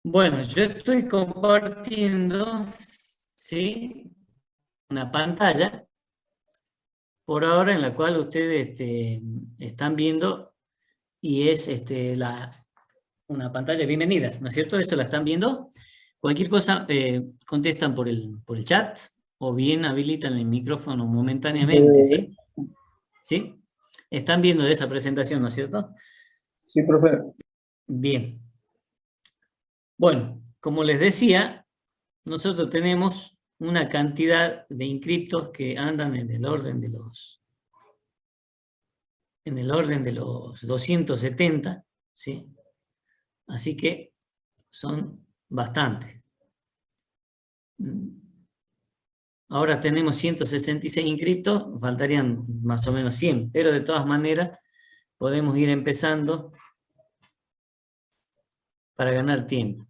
Bueno, yo estoy compartiendo, ¿sí?, una pantalla por ahora en la cual ustedes están viendo y es una pantalla de bienvenidas, ¿no es cierto? ¿Eso la están viendo? Cualquier cosa contestan por el chat o bien habilitan el micrófono momentáneamente, ¿sí? ¿Sí? Están viendo esa presentación, ¿no es cierto? Sí, profe. Bien. Bueno, como les decía, nosotros tenemos una cantidad de inscriptos que andan en el orden de los 270, ¿sí? Así que son bastantes. Ahora tenemos 166 inscriptos, faltarían más o menos 100, pero de todas maneras podemos ir empezando para ganar tiempo.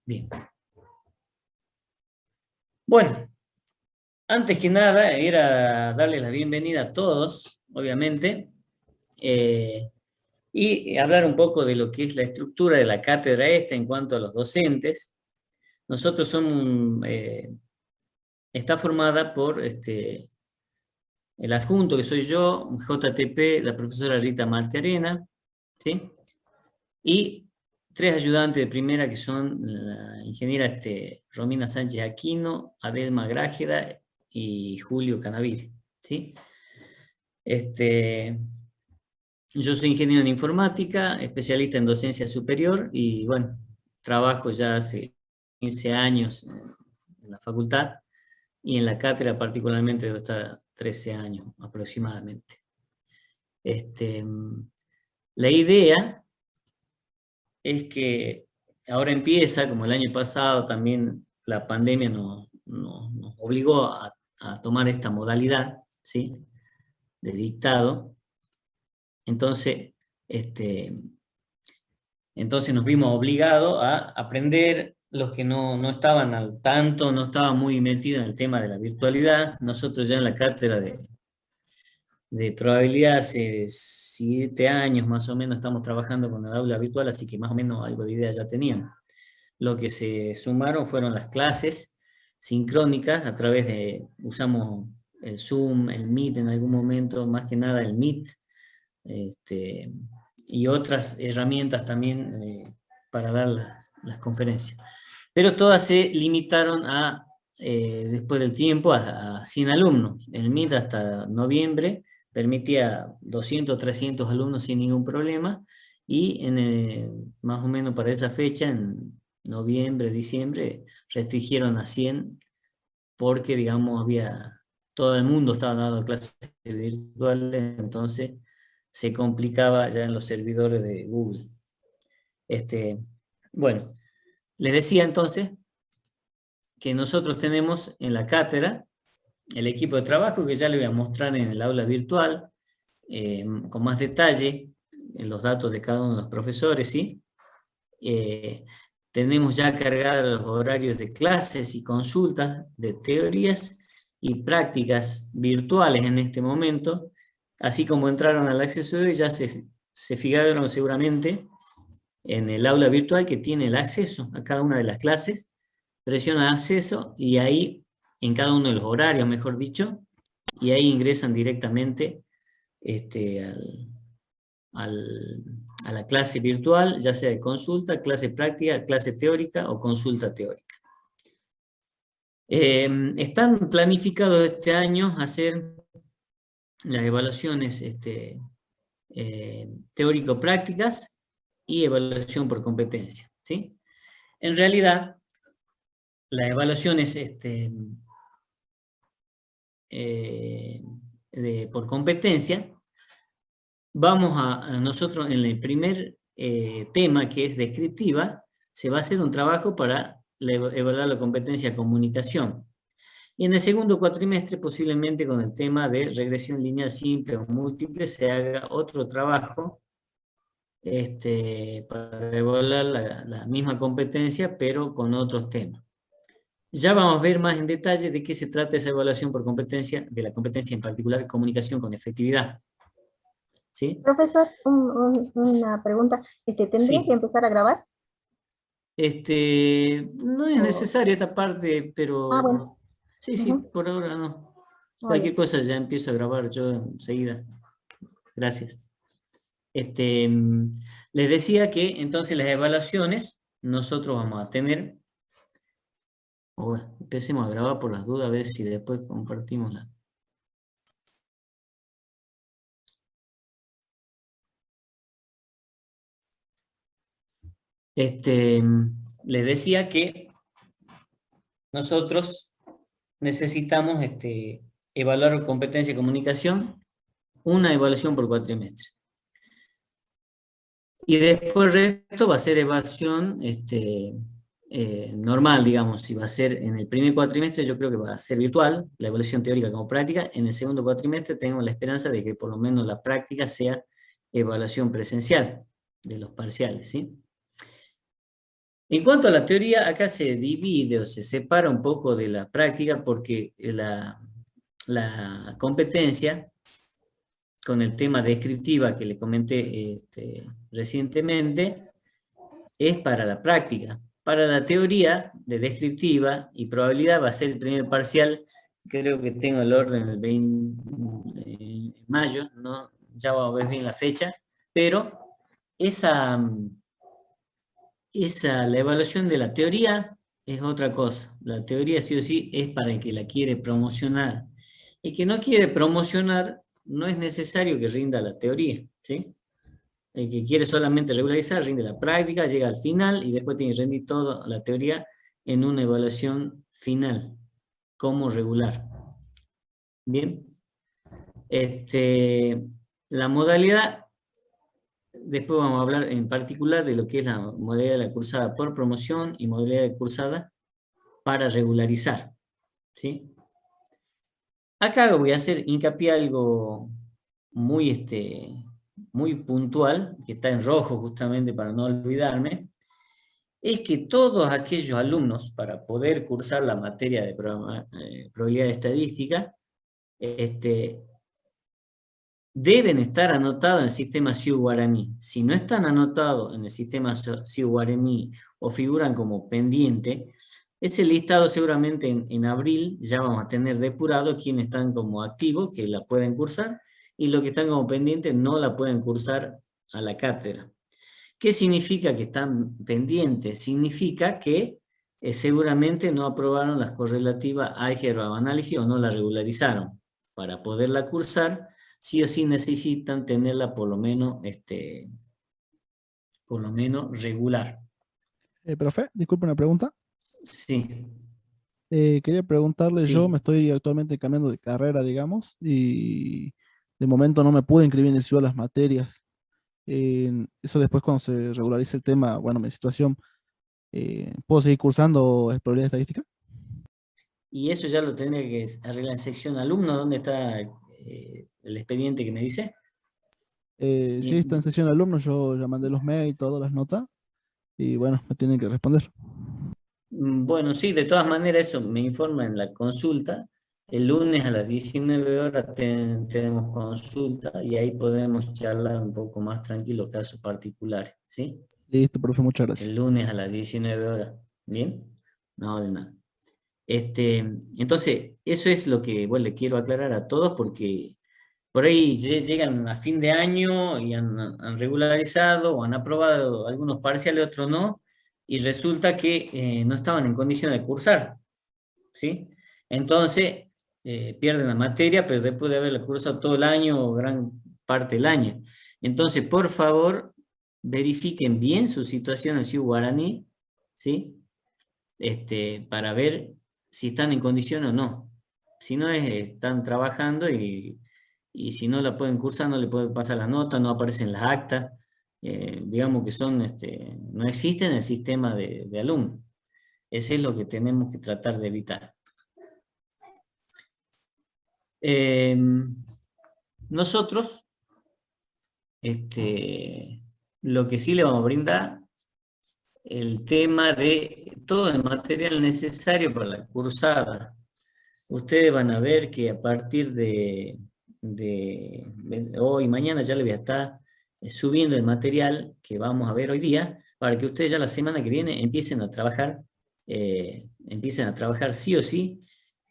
Bien. Bueno, antes que nada era darle la bienvenida a todos, obviamente, y hablar un poco de lo que es la estructura de la cátedra esta en cuanto a los docentes. Nosotros está formada por el adjunto, que soy yo, JTP, la profesora Rita Martiarena, ¿sí? Y tres ayudantes de primera que son la ingeniera Romina Sánchez Aquino, Adelma Grájeda y Julio Canavire, ¿sí? Yo soy ingeniero en informática, especialista en docencia superior y bueno, trabajo ya hace 15 años en la facultad y en la cátedra particularmente hasta 13 años aproximadamente. La idea es que ahora empieza, como el año pasado también la pandemia nos obligó a tomar esta modalidad, ¿sí?, de dictado. Entonces nos vimos obligados a aprender. Los que no estaban al tanto, no estaban muy metidos en el tema de la virtualidad. Nosotros ya en la cátedra de probabilidad hace 7 años más o menos estamos trabajando con el aula virtual, así que más o menos algo de idea ya teníamos. Lo que se sumaron fueron las clases sincrónicas a través usamos el Zoom, el Meet en algún momento, más que nada el Meet, y otras herramientas también para dar las conferencias. Pero todas se limitaron después del tiempo, a 100 alumnos. El Meet hasta noviembre permitía 200, 300 alumnos sin ningún problema, y más o menos para esa fecha, en noviembre, diciembre, restringieron a 100 porque, digamos, todo el mundo estaba dando clases virtuales, entonces se complicaba ya en los servidores de Google. Bueno, les decía entonces que nosotros tenemos en la cátedra el equipo de trabajo que ya les voy a mostrar en el aula virtual, con más detalle en los datos de cada uno de los profesores, ¿sí? Tenemos ya cargados los horarios de clases y consultas de teorías y prácticas virtuales en este momento, así como entraron al acceso de hoy, ya se fijaron seguramente en el aula virtual que tiene el acceso a cada una de las clases. Presiona acceso y ahí, en cada uno de los horarios, mejor dicho, y ahí ingresan directamente a la clase virtual, ya sea de consulta, clase práctica, clase teórica o consulta teórica. Están planificados este año hacer las evaluaciones teórico-prácticas y evaluación por competencia, ¿sí? En realidad, las evaluaciones por competencia, nosotros en el primer tema, que es descriptiva, se va a hacer un trabajo para evaluar la competencia de comunicación. Y en el segundo cuatrimestre, posiblemente con el tema de regresión lineal simple o múltiple, se haga otro trabajo para evaluar la misma competencia, pero con otros temas. Ya vamos a ver más en detalle de qué se trata esa evaluación por competencia, de la competencia en particular comunicación con efectividad. ¿Sí? Profesor, una pregunta. ¿Tendría que Sí. empezar a grabar? No es O... necesaria esta parte, Ah, bueno. pero sí, sí, Ujú. por ahora no. Ah, Cualquier bien. cosa ya empiezo a grabar yo enseguida. Gracias. Este, mm, Les decía que entonces las evaluaciones nosotros vamos a tener, o bueno, empecemos a grabar por las dudas, a ver si después compartimos la. Les decía que nosotros necesitamos evaluar competencia de comunicación, una evaluación por cuatrimestre. Y después el resto va a ser evaluación normal, digamos. Si va a ser en el primer cuatrimestre, yo creo que va a ser virtual, la evaluación teórica como práctica. En el segundo cuatrimestre tenemos la esperanza de que por lo menos la práctica sea evaluación presencial de los parciales, ¿sí? En cuanto a la teoría, acá se divide o se separa un poco de la práctica porque la competencia con el tema descriptiva que le comenté recientemente, es para la práctica. Para la teoría de descriptiva y probabilidad va a ser el primer parcial, creo que tengo el orden del 20 de mayo, ¿no? Ya vamos a ver bien la fecha, pero la evaluación de la teoría es otra cosa. La teoría sí o sí es para el que la quiere promocionar. El que no quiere promocionar no es necesario que rinda la teoría, ¿sí? El que quiere solamente regularizar, rinde la práctica, llega al final y después tiene que rendir toda la teoría en una evaluación final, como regular. Bien. La modalidad, después vamos a hablar en particular de lo que es la modalidad de la cursada por promoción y modalidad de cursada para regularizar. ¿Sí? Acá voy a hacer hincapié a algo muy, muy puntual, que está en rojo justamente para no olvidarme, es que todos aquellos alumnos, para poder cursar la materia de probabilidad estadística, este, deben estar anotados en el sistema CIU-Guaraní. Si no están anotados en el sistema CIU-Guaraní o figuran como pendiente, ese listado seguramente en abril ya vamos a tener depurado quienes están como activos, que la pueden cursar, y los que están como pendientes no la pueden cursar a la cátedra. ¿Qué significa que están pendientes? Significa que seguramente no aprobaron las correlativas a álgebra o análisis o no la regularizaron. Para poderla cursar, sí o sí necesitan tenerla por lo menos regular. Profe, disculpe una pregunta. Sí, Quería preguntarle, yo me sí. estoy actualmente cambiando de carrera, digamos, y de momento no me pude inscribir en el SIU a las materias. Eso después cuando se regularice el tema, bueno, mi situación, ¿puedo seguir cursando probabilidad estadística? Y eso ya lo tendría que arreglar en sección alumno. ¿Dónde está el expediente que me dice? Sí, está en Y, sesión de alumnos, yo ya mandé los mails, todas las notas, y bueno, me tienen que responder. Bueno, sí, de todas maneras eso me informa en la consulta. El lunes a las 19 horas tenemos consulta y ahí podemos charlar un poco más tranquilo casos particulares, ¿sí? Listo, profe, muchas gracias. El lunes a las 19 horas, ¿bien? No, de nada. Entonces, eso es lo que bueno, le quiero aclarar a todos porque por ahí llegan a fin de año y han regularizado o han aprobado algunos parciales, otros no, y resulta que no estaban en condiciones de cursar, ¿sí? Entonces, pierden la materia, pero después de haberla cursado todo el año o gran parte del año. Entonces, por favor, verifiquen bien su situación en Ciudad Guaraní, ¿sí? Para ver si están en condición o no. Si no, están trabajando y si no la pueden cursar, no le pueden pasar las notas, no aparecen las actas, digamos que no existen en el sistema de alumnos. Ese es lo que tenemos que tratar de evitar. Nosotros, lo que sí le vamos a brindar el tema de todo el material necesario para la cursada. Ustedes van a ver que a partir de hoy, mañana ya les voy a estar subiendo el material que vamos a ver hoy día, para que ustedes ya la semana que viene empiecen a trabajar sí o sí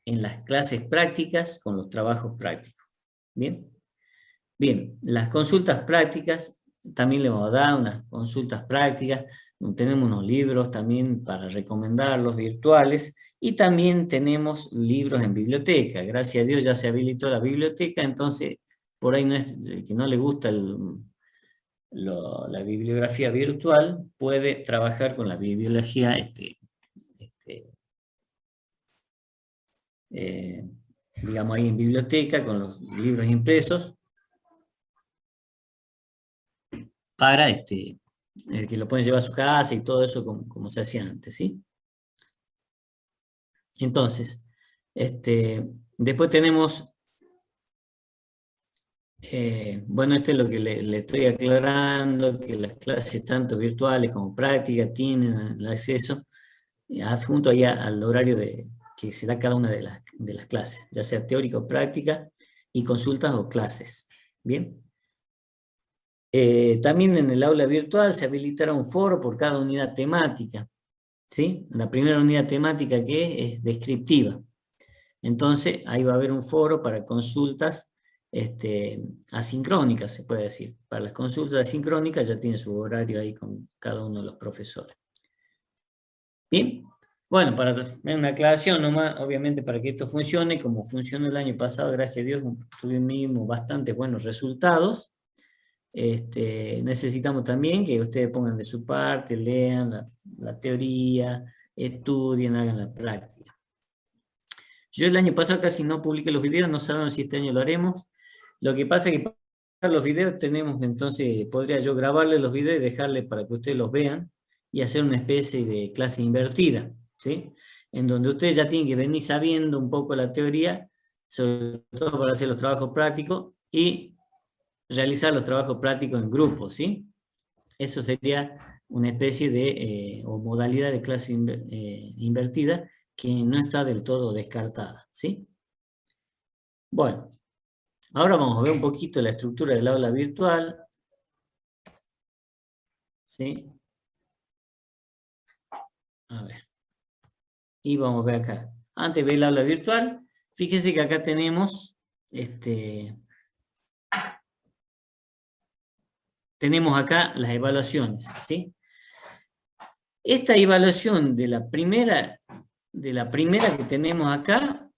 en las clases prácticas con los trabajos prácticos. ¿Bien? Bien, las consultas prácticas, también le vamos a dar unas consultas prácticas, tenemos unos libros también para recomendarlos virtuales, y también tenemos libros en biblioteca. Gracias a Dios ya se habilitó la biblioteca, entonces por ahí no es, el que no le gusta la bibliografía virtual, puede trabajar con la bibliografía digamos ahí en biblioteca, con los libros impresos, para que lo pueden llevar a su casa y todo eso como se hacía antes, ¿sí? Entonces, después tenemos, bueno, esto es lo que le estoy aclarando, que las clases tanto virtuales como prácticas tienen el acceso adjunto ahí al horario que se da cada una de las clases, ya sea teórica o práctica, y consultas o clases, ¿bien? También en el aula virtual se habilitará un foro por cada unidad temática, ¿sí? La primera unidad temática que es descriptiva. Entonces, ahí va a haber un foro para consultas asincrónicas, se puede decir. Para las consultas asincrónicas ya tiene su horario ahí con cada uno de los profesores. Bien, bueno, para una aclaración nomás, obviamente para que esto funcione, como funcionó el año pasado, gracias a Dios, tuvimos bastante buenos resultados. Necesitamos también que ustedes pongan de su parte, lean la teoría, estudien, hagan la práctica. Yo el año pasado casi no publiqué los videos, no sabemos si este año lo haremos. Lo que pasa es que para los videos tenemos, entonces podría yo grabarles los videos y dejarles para que ustedes los vean y hacer una especie de clase invertida, ¿sí? En donde ustedes ya tienen que venir sabiendo un poco la teoría, sobre todo para hacer los trabajos prácticos y realizar los trabajos prácticos en grupo, ¿sí? Eso sería una especie de, o modalidad de clase invertida que no está del todo descartada, ¿sí? Bueno, ahora vamos a ver un poquito la estructura del aula virtual, ¿sí? A ver. Y vamos a ver acá. Antes de ver el aula virtual, fíjense que acá tenemos, tenemos acá las evaluaciones, ¿sí? Esta evaluación de la primera que tenemos acá,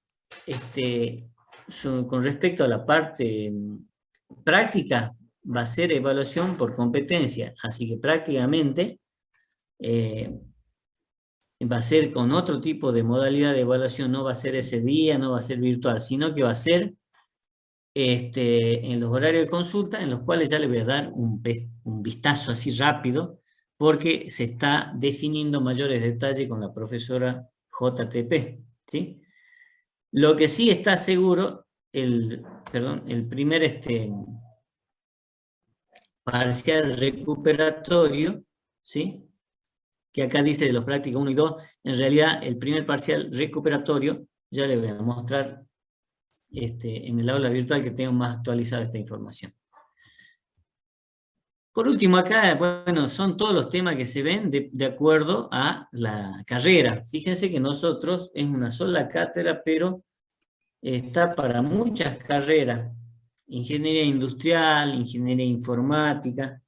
con respecto a la parte práctica, va a ser evaluación por competencia, así que prácticamente va a ser con otro tipo de modalidad de evaluación, no va a ser ese día, no va a ser virtual, sino que va a ser en los horarios de consulta, en los cuales ya le voy a dar un vistazo así rápido, porque se está definiendo mayores detalles con la profesora JTP, ¿sí? Lo que sí está seguro, el primer parcial recuperatorio, ¿sí? Que acá dice de los prácticos 1 y 2, en realidad el primer parcial recuperatorio, ya le voy a mostrar en el aula virtual que tengo más actualizada esta información. Por último acá, bueno, son todos los temas que se ven de acuerdo a la carrera. Fíjense que nosotros es una sola cátedra, pero está para muchas carreras. Ingeniería industrial, ingeniería informática,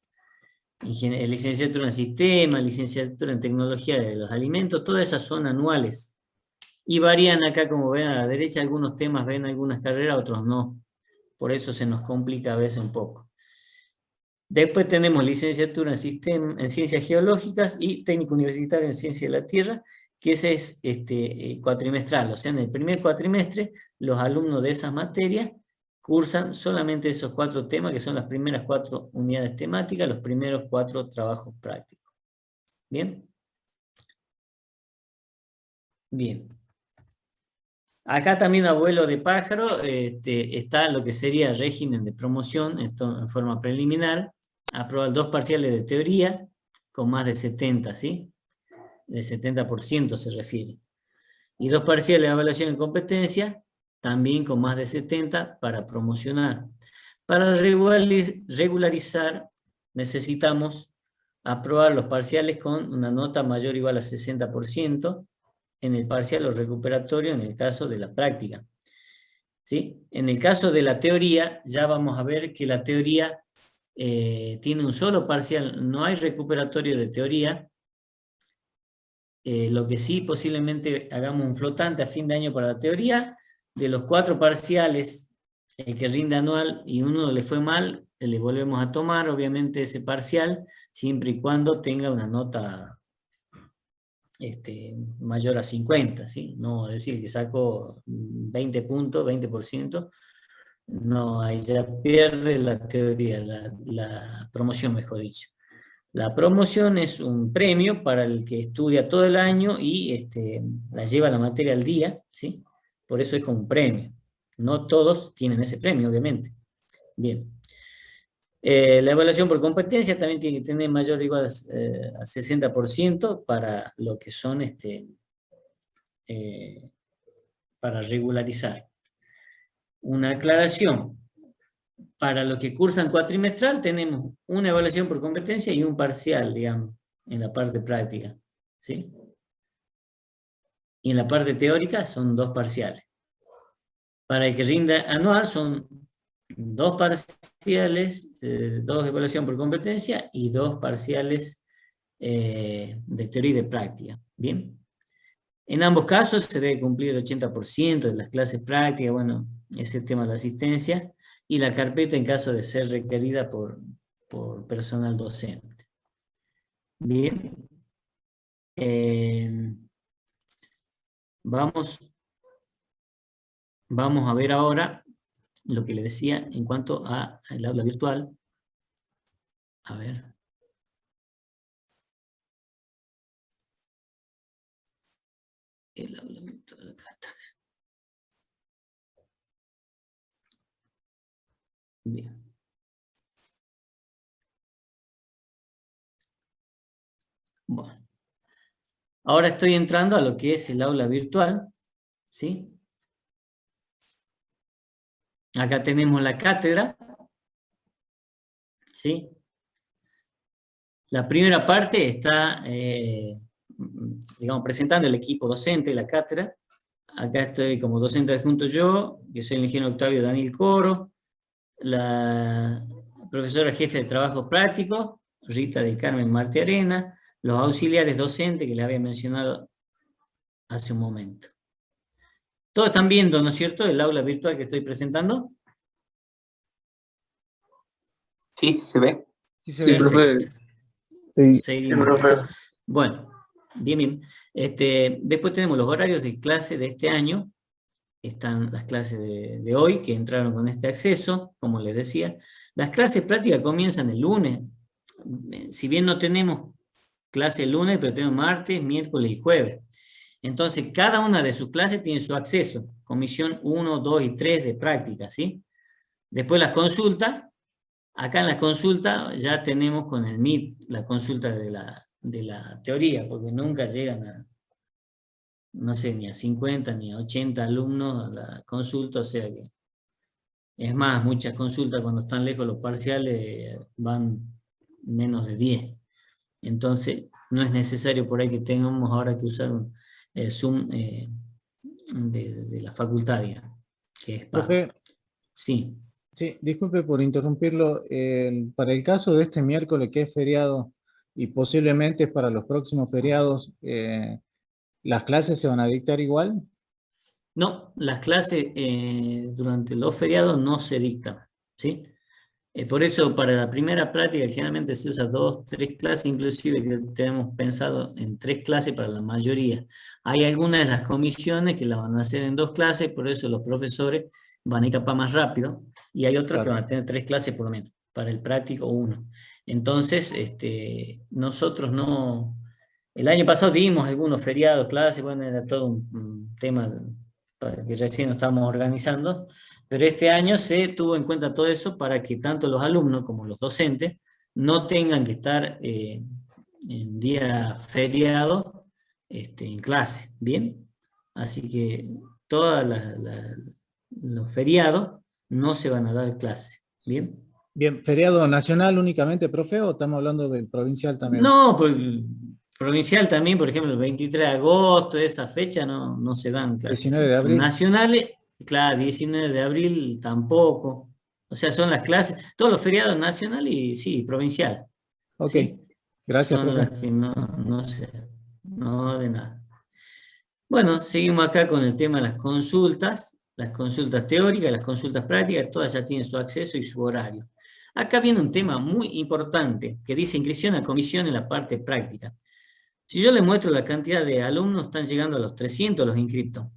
licenciatura en sistemas, licenciatura en tecnología de los alimentos, todas esas son anuales. Y varían acá, como ven a la derecha, algunos temas ven algunas carreras, otros no. Por eso se nos complica a veces un poco. Después tenemos licenciatura en Ciencias Geológicas y técnico universitario en Ciencia de la Tierra, que ese es cuatrimestral. O sea, en el primer cuatrimestre, los alumnos de esas materias cursan solamente esos 4 temas, que son las primeras 4 unidades temáticas, los primeros 4 trabajos prácticos. ¿Bien? Bien. Acá también, abuelo de pájaro, está lo que sería el régimen de promoción, esto en forma preliminar. Aprobar 2 parciales de teoría, con más de 70, ¿sí? del 70% se refiere. Y 2 parciales de evaluación de competencia, también con más de 70 para promocionar. Para regularizar necesitamos aprobar los parciales con una nota mayor o igual a 60% en el parcial o recuperatorio en el caso de la práctica. ¿Sí? En el caso de la teoría, ya vamos a ver que la teoría tiene un solo parcial, no hay recuperatorio de teoría. Lo que sí, posiblemente hagamos un flotante a fin de año para la teoría. De los 4 parciales, el que rinde anual y uno le fue mal, le volvemos a tomar, obviamente, ese parcial, siempre y cuando tenga una nota mayor a 50, ¿sí? No decir que saco 20 puntos, 20%, no, ahí ya pierde la teoría, la promoción, mejor dicho. La promoción es un premio para el que estudia todo el año y la lleva la materia al día, ¿sí? Por eso es como un premio. No todos tienen ese premio, obviamente. Bien. La evaluación por competencia también tiene que tener mayor o igual a 60% para lo que son para regularizar. Una aclaración. Para los que cursan cuatrimestral tenemos una evaluación por competencia y un parcial, digamos, en la parte práctica, ¿sí? Y en la parte teórica son 2 parciales. Para el que rinda anual son 2 parciales, 2 evaluación por competencia y 2 parciales de teoría y de práctica, ¿bien? En ambos casos se debe cumplir el 80% de las clases prácticas, bueno, ese tema de la asistencia, y la carpeta en caso de ser requerida por personal docente. Bien. Vamos a ver ahora lo que le decía en cuanto al aula virtual. A ver. El aula virtual, acá está. Bien. Bueno. Ahora estoy entrando a lo que es el aula virtual, ¿sí? Acá tenemos la cátedra, ¿sí? La primera parte está, digamos, presentando el equipo docente de la cátedra. Acá estoy como docente adjunto yo, que soy el ingeniero Octavio Daniel Coro, la profesora jefe de trabajo práctico, Rita del Carmen Marte Arena, los auxiliares docentes que les había mencionado hace un momento. Todos están viendo, ¿no es cierto?, el aula virtual que estoy presentando. Sí, sí se ve. Sí, se ve. Profe. Sí. Seguimos. Bueno, bien. Después tenemos los horarios de clase de este año. Están las clases de hoy, que entraron con este acceso, como les decía. Las clases prácticas comienzan el lunes. Si bien no tenemos clase el lunes, pero tenemos martes, miércoles y jueves. Entonces, cada una de sus clases tiene su acceso. Comisión 1, 2 y 3 de práctica, ¿sí? Después las consultas. Acá en la consulta ya tenemos con el MIT la consulta de la teoría, porque nunca llegan a, no sé, ni a 50 ni a 80 alumnos a la consulta, o sea que, es más, muchas consultas cuando están lejos los parciales van menos de 10. Entonces, no es necesario por ahí que tengamos ahora que usar el Zoom de la facultad, digamos, que es pago. Profe, Sí. sí, disculpe por interrumpirlo. Para el caso de este miércoles que es feriado y posiblemente para los próximos feriados, ¿las clases se van a dictar igual? No, las clases durante los feriados no se dictan, ¿sí? Por eso para la primera práctica generalmente se usa 2, 3 clases, inclusive que tenemos pensado en 3 clases para la mayoría. Hay algunas de las comisiones que la van a hacer en 2 clases, por eso los profesores van a ir capaz más rápido, y hay otros que van a tener 3 clases por lo menos, para el práctico 1. Entonces, nosotros no... El año pasado dimos algunos feriados, clases, bueno, era todo un tema que recién nos estamos organizando, pero este año se tuvo en cuenta todo eso para que tanto los alumnos como los docentes no tengan que estar en día feriado en clase, ¿bien? Así que todos los feriados no se van a dar clase, ¿bien? Bien, ¿feriado nacional únicamente, profe, o estamos hablando del provincial también? No, provincial también, por ejemplo, el 23 de agosto, esa fecha no se dan clases. 19 de abril. Nacionales, claro, 19 de abril tampoco. O sea, son las clases, todos los feriados nacionales y sí, provincial. Ok, ¿Sí? gracias, Son profe. las que no de nada. Bueno, seguimos acá con el tema de las consultas teóricas, las consultas prácticas, todas ya tienen su acceso y su horario. Acá viene un tema muy importante que dice inscripción a comisión en la parte práctica. Si yo le muestro la cantidad de alumnos, están llegando a los 300 los inscriptos.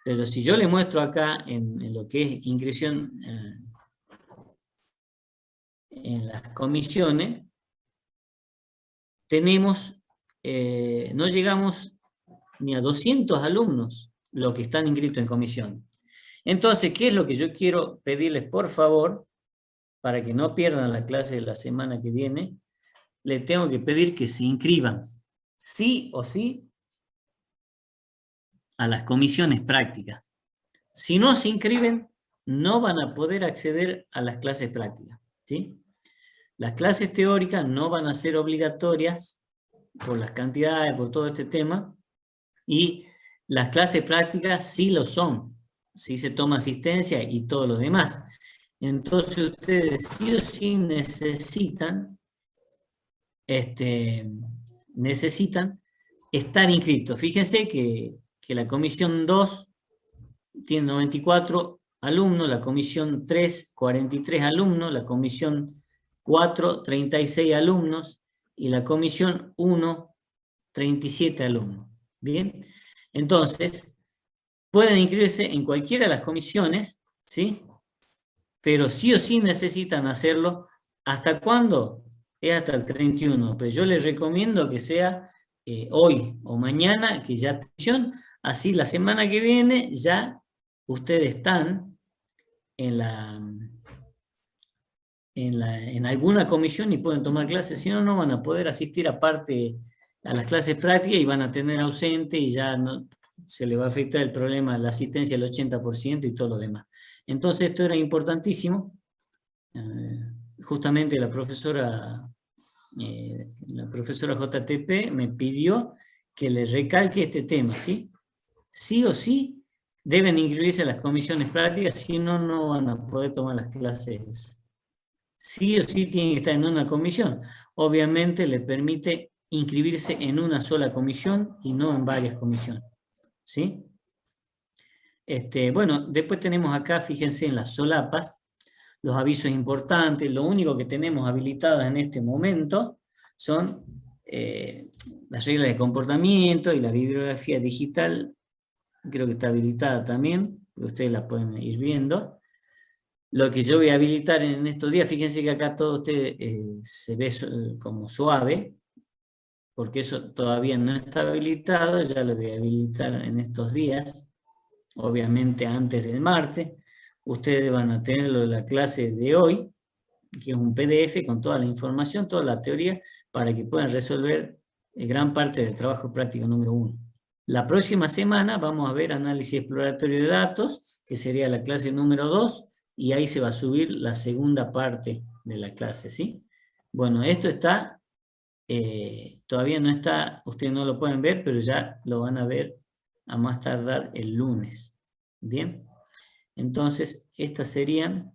Pero si yo le muestro acá en lo que es inscripción en las comisiones, tenemos, no llegamos ni a 200 alumnos los que están inscritos en comisión. Entonces, ¿qué es lo que yo quiero pedirles, por favor, para que no pierdan la clase de la semana que viene? Les tengo que pedir que se inscriban, sí o sí, a las comisiones prácticas. Si no se inscriben, no van a poder acceder a las clases prácticas, ¿sí? Las clases teóricas no van a ser obligatorias por las cantidades, por todo este tema, y las clases prácticas sí lo son, sí se toma asistencia y todo lo demás. Entonces ustedes sí o sí necesitan estar inscritos. Fíjense que la comisión 2 tiene 94 alumnos, la comisión 3, 43 alumnos, la comisión 4, 36 alumnos, y la comisión 1, 37 alumnos. ¿Bien? Entonces, pueden inscribirse en cualquiera de las comisiones, ¿sí? Pero sí o sí necesitan hacerlo. ¿Hasta cuándo? Es hasta el 31, pero yo les recomiendo que sea hoy o mañana, que ya atención, así la semana que viene ya ustedes están en alguna comisión y pueden tomar clases, si no, no van a poder asistir aparte a las clases prácticas y van a tener ausente y ya no, se le va a afectar el problema de la asistencia del 80% y todo lo demás. Entonces esto era importantísimo. Justamente la profesora JTP me pidió que le recalque este tema, ¿sí? Sí o sí deben inscribirse a las comisiones prácticas, si no, no van a poder tomar las clases. Sí o sí tienen que estar en una comisión. Obviamente le permite inscribirse en una sola comisión y no en varias comisiones, ¿sí? Bueno, después tenemos acá, fíjense en las solapas, los avisos importantes. Lo único que tenemos habilitado en este momento son las reglas de comportamiento y la bibliografía digital. Creo que está habilitada también, ustedes la pueden ir viendo. Lo que yo voy a habilitar en estos días, fíjense que acá todo se ve como suave, porque eso todavía no está habilitado, ya lo voy a habilitar en estos días, obviamente antes del martes. Ustedes van a tener la clase de hoy, que es un PDF con toda la información, toda la teoría, para que puedan resolver gran parte del trabajo práctico número 1. La próxima semana vamos a ver análisis exploratorio de datos, que sería la clase número 2, y ahí se va a subir la segunda parte de la clase, ¿sí? Bueno, esto está, todavía no está, ustedes no lo pueden ver, pero ya lo van a ver a más tardar el lunes. ¿Bien? Entonces, estas serían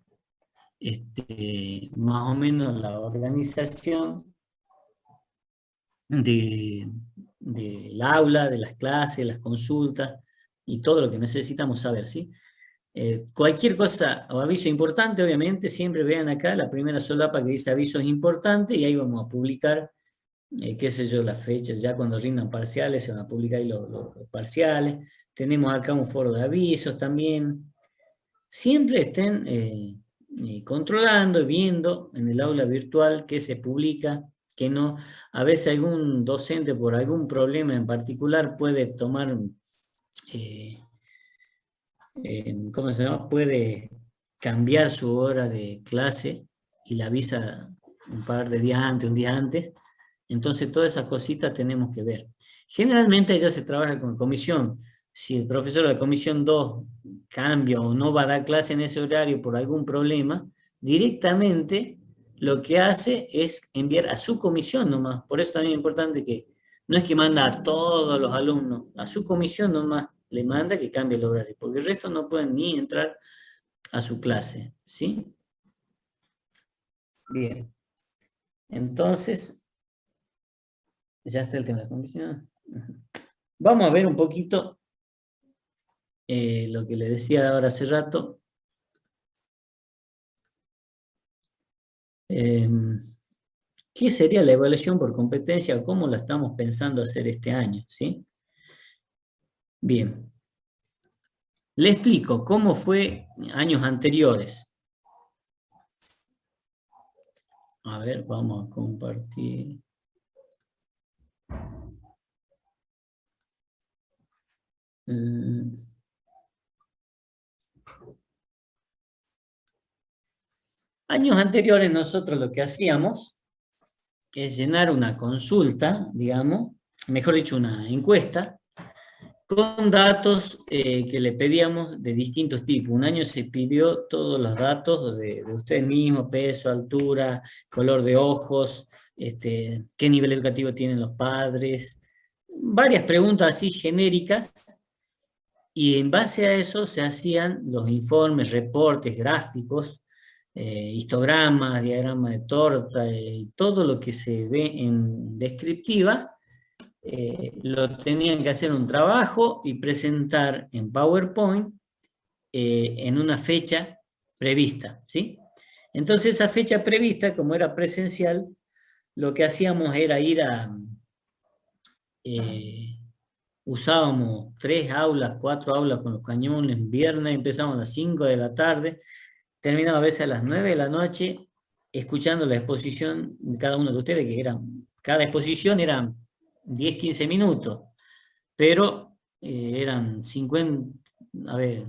más o menos la organización del aula, de las clases, las consultas y todo lo que necesitamos saber, ¿sí? Cualquier cosa o aviso importante, obviamente, siempre vean acá la primera solapa que dice avisos importantes y ahí vamos a publicar, qué sé yo, las fechas, ya cuando rindan parciales se van a publicar ahí los parciales. Tenemos acá un foro de avisos también. Siempre estén controlando y viendo en el aula virtual qué se publica, qué no. A veces algún docente por algún problema en particular puede tomar, ¿cómo se llama? Puede cambiar su hora de clase y la avisa un par de días antes, un día antes, Entonces, todas esas cositas tenemos que ver. Generalmente ya se trabaja con comisión. Si el profesor de la comisión 2 cambia o no va a dar clase en ese horario por algún problema, directamente lo que hace es enviar a su comisión nomás. Por eso también es importante que no es que manda a todos los alumnos, a su comisión nomás le manda que cambie el horario, porque el resto no pueden ni entrar a su clase, ¿sí? Bien. Entonces, ya está el tema de la comisión. Vamos a ver un poquito lo que le decía ahora hace rato. ¿Qué sería la evaluación por competencia? ¿Cómo la estamos pensando hacer este año? ¿Sí? Bien. Le explico cómo fue años anteriores. A ver, vamos a compartir. Años anteriores nosotros lo que hacíamos es llenar una consulta, digamos, mejor dicho, una encuesta, con datos que le pedíamos de distintos tipos. Un año se pidió todos los datos de usted mismo, peso, altura, color de ojos, qué nivel educativo tienen los padres, varias preguntas así genéricas, y en base a eso se hacían los informes, reportes, gráficos, histogramas, diagramas de torta, todo lo que se ve en descriptiva, lo tenían que hacer un trabajo y presentar en PowerPoint en una fecha prevista, ¿sí? Entonces esa fecha prevista, como era presencial, lo que hacíamos era ir a... usábamos 3 aulas, 4 aulas con los cañones, viernes empezábamos a las 5 de la tarde, terminaba a veces a las 9 de la noche, escuchando la exposición de cada uno de ustedes, que cada exposición eran 10, 15 minutos, pero eran 50, a ver,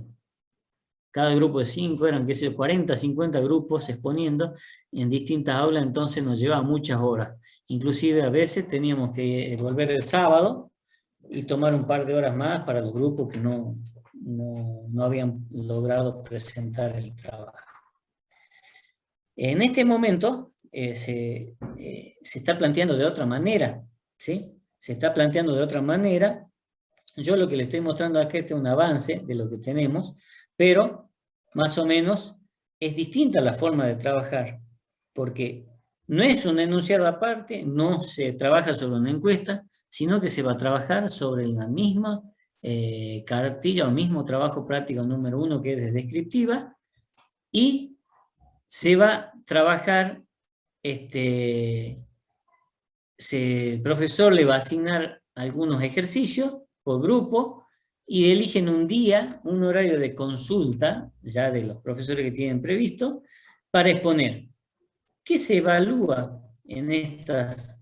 cada grupo de 5, eran, qué sé yo, 40, 50 grupos exponiendo en distintas aulas, entonces nos llevaba muchas horas. Inclusive a veces teníamos que volver el sábado y tomar un par de horas más para los grupos que no habían logrado presentar el trabajo. En este momento se está planteando de otra manera, ¿sí? Se está planteando de otra manera. Yo lo que le estoy mostrando aquí es un avance de lo que tenemos, pero más o menos es distinta la forma de trabajar, porque no es un enunciado aparte, no se trabaja sobre una encuesta, sino que se va a trabajar sobre la misma cartilla o mismo trabajo práctico número 1, que es descriptiva, y se va a trabajar, el profesor le va a asignar algunos ejercicios por grupo y eligen un día, un horario de consulta, ya de los profesores que tienen previsto, para exponer. ¿Qué se evalúa en estas,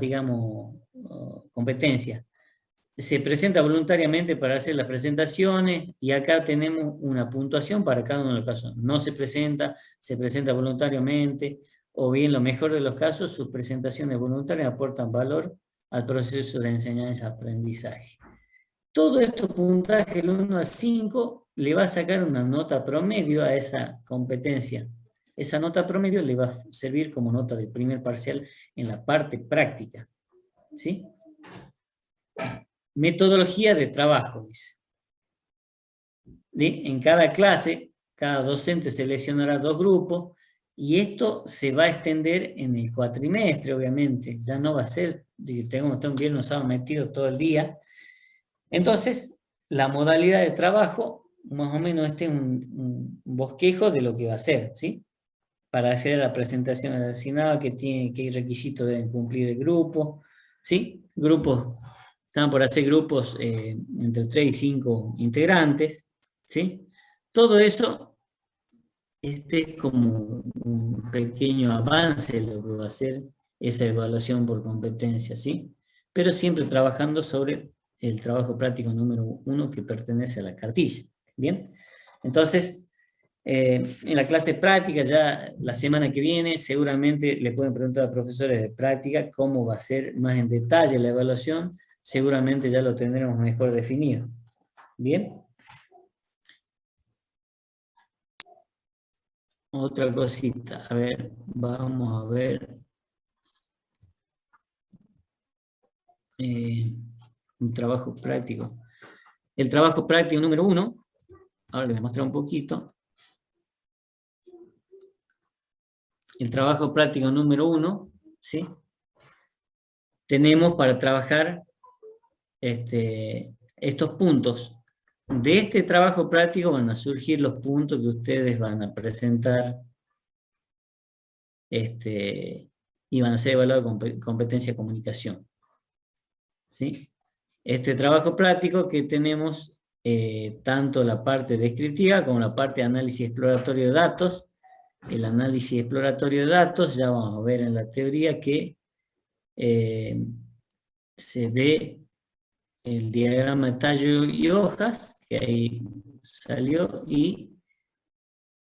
digamos, competencias? Se presenta voluntariamente para hacer las presentaciones y acá tenemos una puntuación para cada uno de los casos. No se presenta, se presenta voluntariamente, o bien, lo mejor de los casos, sus presentaciones voluntarias aportan valor al proceso de enseñanza-aprendizaje. Todo estos puntajes, el 1 a 5, le va a sacar una nota promedio a esa competencia. Esa nota promedio le va a servir como nota de primer parcial en la parte práctica, ¿sí? Metodología de trabajo, dice. En cada clase, cada docente seleccionará 2 grupos, y esto se va a extender en el cuatrimestre, obviamente. Ya no va a ser, tengo un viernes sábado metido todo el día. Entonces, la modalidad de trabajo, más o menos este es un bosquejo de lo que va a ser, ¿sí? Para hacer la presentación asignada, qué requisitos deben cumplir el grupo, ¿sí? Grupos, están por hacer grupos entre 3 y 5 integrantes, ¿sí? Todo eso, es como un pequeño avance de lo que va a ser esa evaluación por competencia, ¿sí? Pero siempre trabajando sobre el trabajo práctico número 1 que pertenece a la cartilla, ¿bien? Entonces, En la clase práctica, ya la semana que viene, seguramente le pueden preguntar a profesores de práctica cómo va a ser más en detalle la evaluación, seguramente ya lo tendremos mejor definido. ¿Bien? Otra cosita, a ver, vamos a ver. Un trabajo práctico. El trabajo práctico número 1, ahora les voy a mostrar un poquito. El trabajo práctico número 1, ¿sí? Tenemos para trabajar estos puntos. De este trabajo práctico van a surgir los puntos que ustedes van a presentar y van a ser evaluados con competencia de comunicación. ¿Sí? Este trabajo práctico que tenemos tanto la parte descriptiva como la parte de análisis exploratorio de datos. El análisis exploratorio de datos, ya vamos a ver en la teoría que se ve el diagrama de tallo y hojas, que ahí salió, y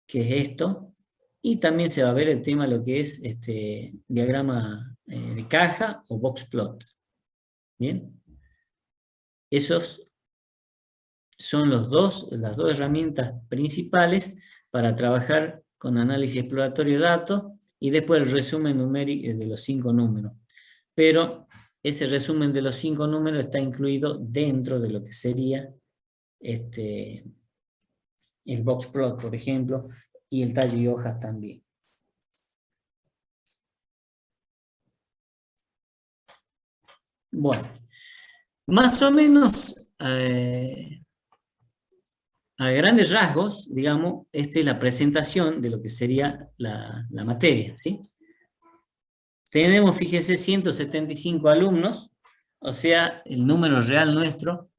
que es esto, y también se va a ver el tema de lo que es diagrama de caja o box plot. ¿Bien? Esos son las dos herramientas principales para trabajar con análisis exploratorio de datos, y después el resumen numérico de los 5 números. Pero ese resumen de los 5 números está incluido dentro de lo que sería el box plot, por ejemplo, y el tallo y hojas también. Bueno, más o menos a grandes rasgos, digamos, esta es la presentación de lo que sería la materia, ¿sí? Tenemos, fíjese, 175 alumnos, o sea, el número real nuestro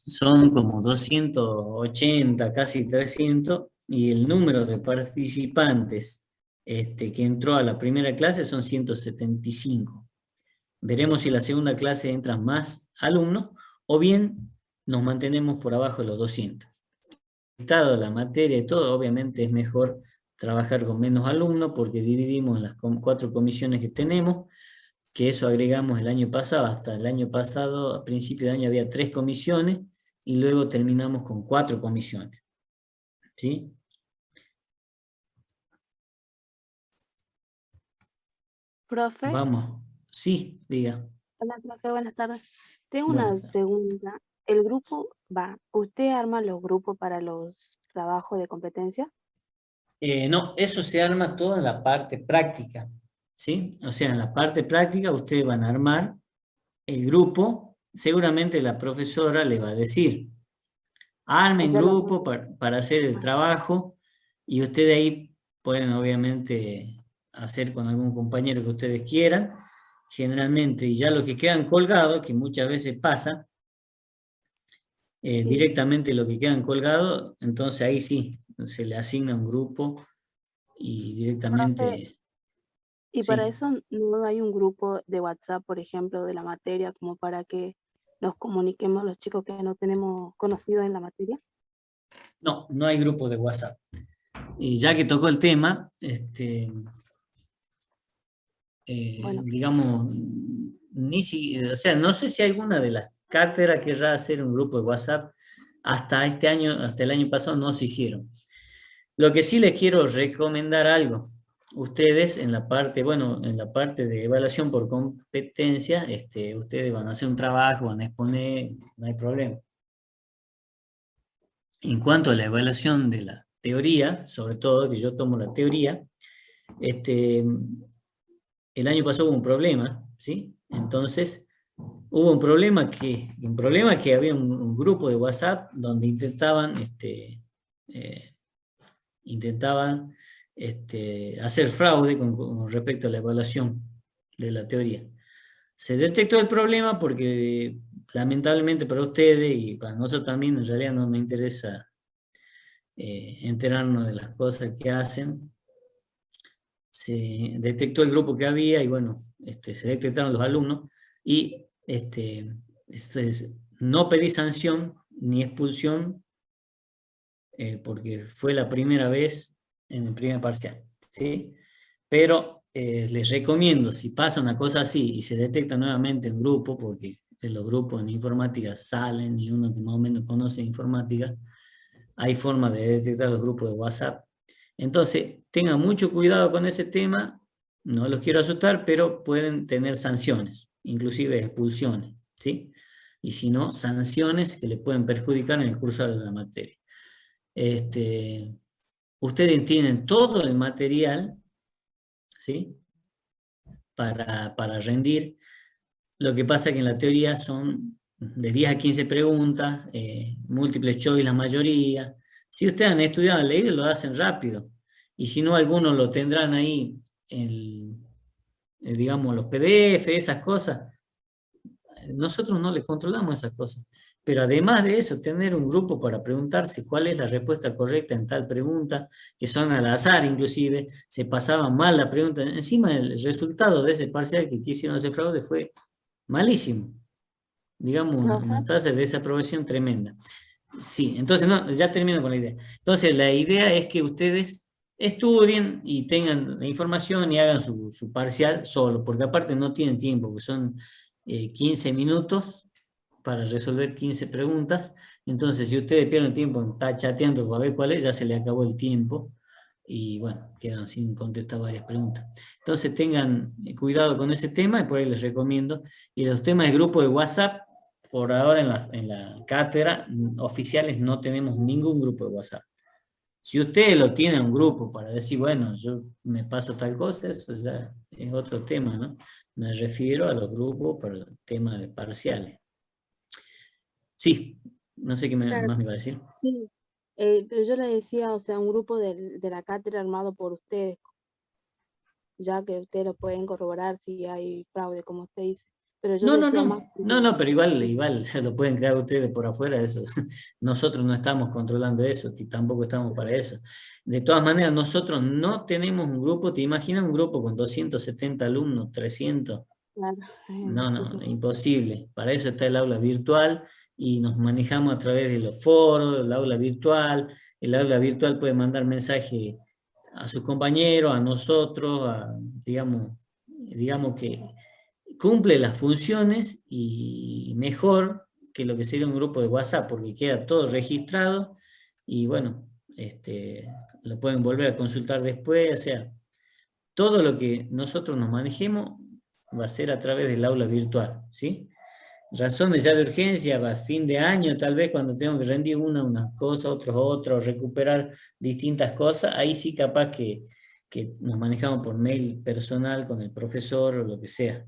son como 280, casi 300, y el número de participantes que entró a la primera clase son 175. Veremos si en la segunda clase entran más alumnos, o bien nos mantenemos por abajo de los 200. Dado la materia y todo, obviamente es mejor trabajar con menos alumnos, porque dividimos en las 4 comisiones que tenemos, que eso agregamos el año pasado. Hasta el año pasado, a principio de año, había 3 comisiones, y luego terminamos con 4 comisiones. ¿Sí? Profe, Vamos. Sí, diga. hola profe, buenas tardes. Tengo Buenas una tardes. pregunta. ¿El grupo usted arma los grupos para los trabajos de competencia? No, eso se arma todo en la parte práctica, ¿sí? O sea, en la parte práctica ustedes van a armar el grupo, seguramente la profesora le va a decir, armen Hacerlo. grupo para hacer el trabajo, y ustedes ahí pueden obviamente hacer con algún compañero que ustedes quieran, generalmente, y ya los que quedan colgados, que muchas veces pasa, directamente lo que quedan colgados, entonces ahí sí, se le asigna un grupo y directamente... Profe, y Sí. para eso no hay un grupo de WhatsApp, por ejemplo, de la materia, como para que nos comuniquemos los chicos que no tenemos conocido en la materia. No, no hay grupo de WhatsApp. Y ya que tocó el tema, Bueno. digamos, o sea, no sé si alguna de las cátedras querrá hacer un grupo de WhatsApp. Hasta este año, hasta el año pasado no se hicieron. Lo que sí les quiero recomendar algo. Ustedes en la parte, bueno, en la parte de evaluación por competencia, ustedes van a hacer un trabajo, van a exponer, no hay problema. En cuanto a la evaluación de la teoría, sobre todo, que yo tomo la teoría, el año pasado hubo un problema, ¿sí? Entonces, hubo un problema que había un grupo de WhatsApp donde intentaban hacer fraude con respecto a la evaluación de la teoría. Se detectó el problema porque, lamentablemente para ustedes y para nosotros también, en realidad no me interesa enterarnos de las cosas que hacen. Se detectó el grupo que había y bueno, se detectaron los alumnos y no pedí sanción ni expulsión porque fue la primera vez en el primer parcial, ¿sí? Pero les recomiendo, si pasa una cosa así y se detecta nuevamente un grupo, porque los grupos en informática salen y uno que más o menos conoce informática, hay forma de detectar los grupos de WhatsApp. Entonces, tengan mucho cuidado con ese tema, no los quiero asustar, pero pueden tener sanciones, inclusive expulsiones, ¿sí? Y si no, sanciones que le pueden perjudicar en el curso de la materia. Ustedes tienen todo el material, ¿sí? Para rendir. Lo que pasa es que en la teoría son de 10 a 15 preguntas, múltiples choice la mayoría. Si ustedes han estudiado, han leído, lo hacen rápido. Y si no, algunos lo tendrán ahí, digamos, los PDF, esas cosas. Nosotros no les controlamos esas cosas. Pero además de eso, tener un grupo para preguntarse cuál es la respuesta correcta en tal pregunta, que son al azar inclusive, se pasaba mal la pregunta. Encima el resultado de ese parcial que quisieron hacer fraude fue malísimo. Digamos, una tasa de desaprobación tremenda. Sí, entonces, no, ya termino con la idea. Entonces, la idea es que ustedes estudien y tengan la información y hagan su parcial solo, porque aparte no tienen tiempo, porque son 15 minutos para resolver 15 preguntas. Entonces, si ustedes pierden tiempo en estar chateando para ver cuál es, ya se le acabó el tiempo y bueno, quedan sin contestar varias preguntas. Entonces, tengan cuidado con ese tema y por ahí les recomiendo. Y los temas de grupo de WhatsApp, por ahora en la cátedra oficiales no tenemos ningún grupo de WhatsApp. Si ustedes lo tienen un grupo para decir, bueno, yo me paso tal cosa, eso ya es otro tema, ¿no? Me refiero a los grupos para el tema de parciales. Sí, no sé qué más me iba a decir. Sí, pero yo le decía, o sea, un grupo de la cátedra armado por ustedes, ya que ustedes lo pueden corroborar si hay fraude, como usted dice. Pero yo decía más. No, pero igual se lo pueden crear ustedes por afuera, eso. Nosotros no estamos controlando eso, tampoco estamos para eso. De todas maneras, nosotros no tenemos un grupo, ¿te imaginas un grupo con 270 alumnos, 300? Claro, No, imposible. Para eso está el aula virtual y nos manejamos a través de los foros, el aula virtual. El aula virtual puede mandar mensaje a sus compañeros, a nosotros, digamos que cumple las funciones y mejor que lo que sería un grupo de WhatsApp, porque queda todo registrado y bueno, lo pueden volver a consultar después, o sea, todo lo que nosotros nos manejemos va a ser a través del aula virtual, ¿sí? Razones ya de urgencia, a fin de año, tal vez cuando tengo que rendir unas cosas, otros, recuperar distintas cosas, ahí sí capaz que nos manejamos por mail personal con el profesor o lo que sea.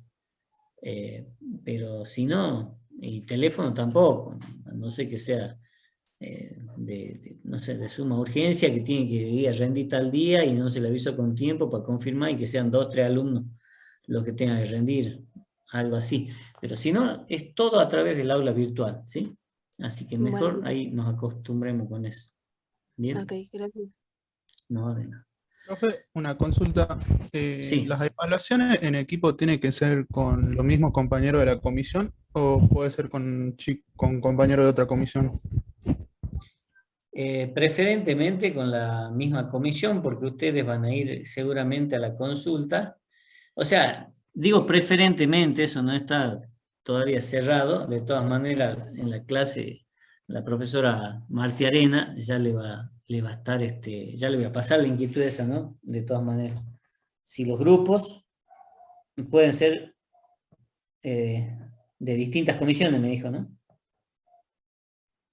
Pero si no, y teléfono tampoco, no sé que sea no sé, de suma urgencia, que tiene que ir a rendir tal día y no se le avisó con tiempo para confirmar y que sean 2 o 3 alumnos los que tengan que rendir, algo así. Pero si no, es todo a través del aula virtual, ¿sí? Así que mejor bueno, ahí nos acostumbremos con eso. ¿Bien? ok, gracias. No, de nada. Profe, una consulta. Sí. ¿Las evaluaciones en equipo tienen que ser con los mismos compañeros de la comisión o puede ser con compañeros de otra comisión? Preferentemente con la misma comisión, porque ustedes van a ir seguramente a la consulta. O sea, digo preferentemente, eso no está todavía cerrado. De todas maneras, en la clase, la profesora Marti Arena ya le va a estar, ya le voy a pasar la inquietud esa, ¿no? De todas maneras. Si los grupos pueden ser de distintas comisiones, me dijo, ¿no?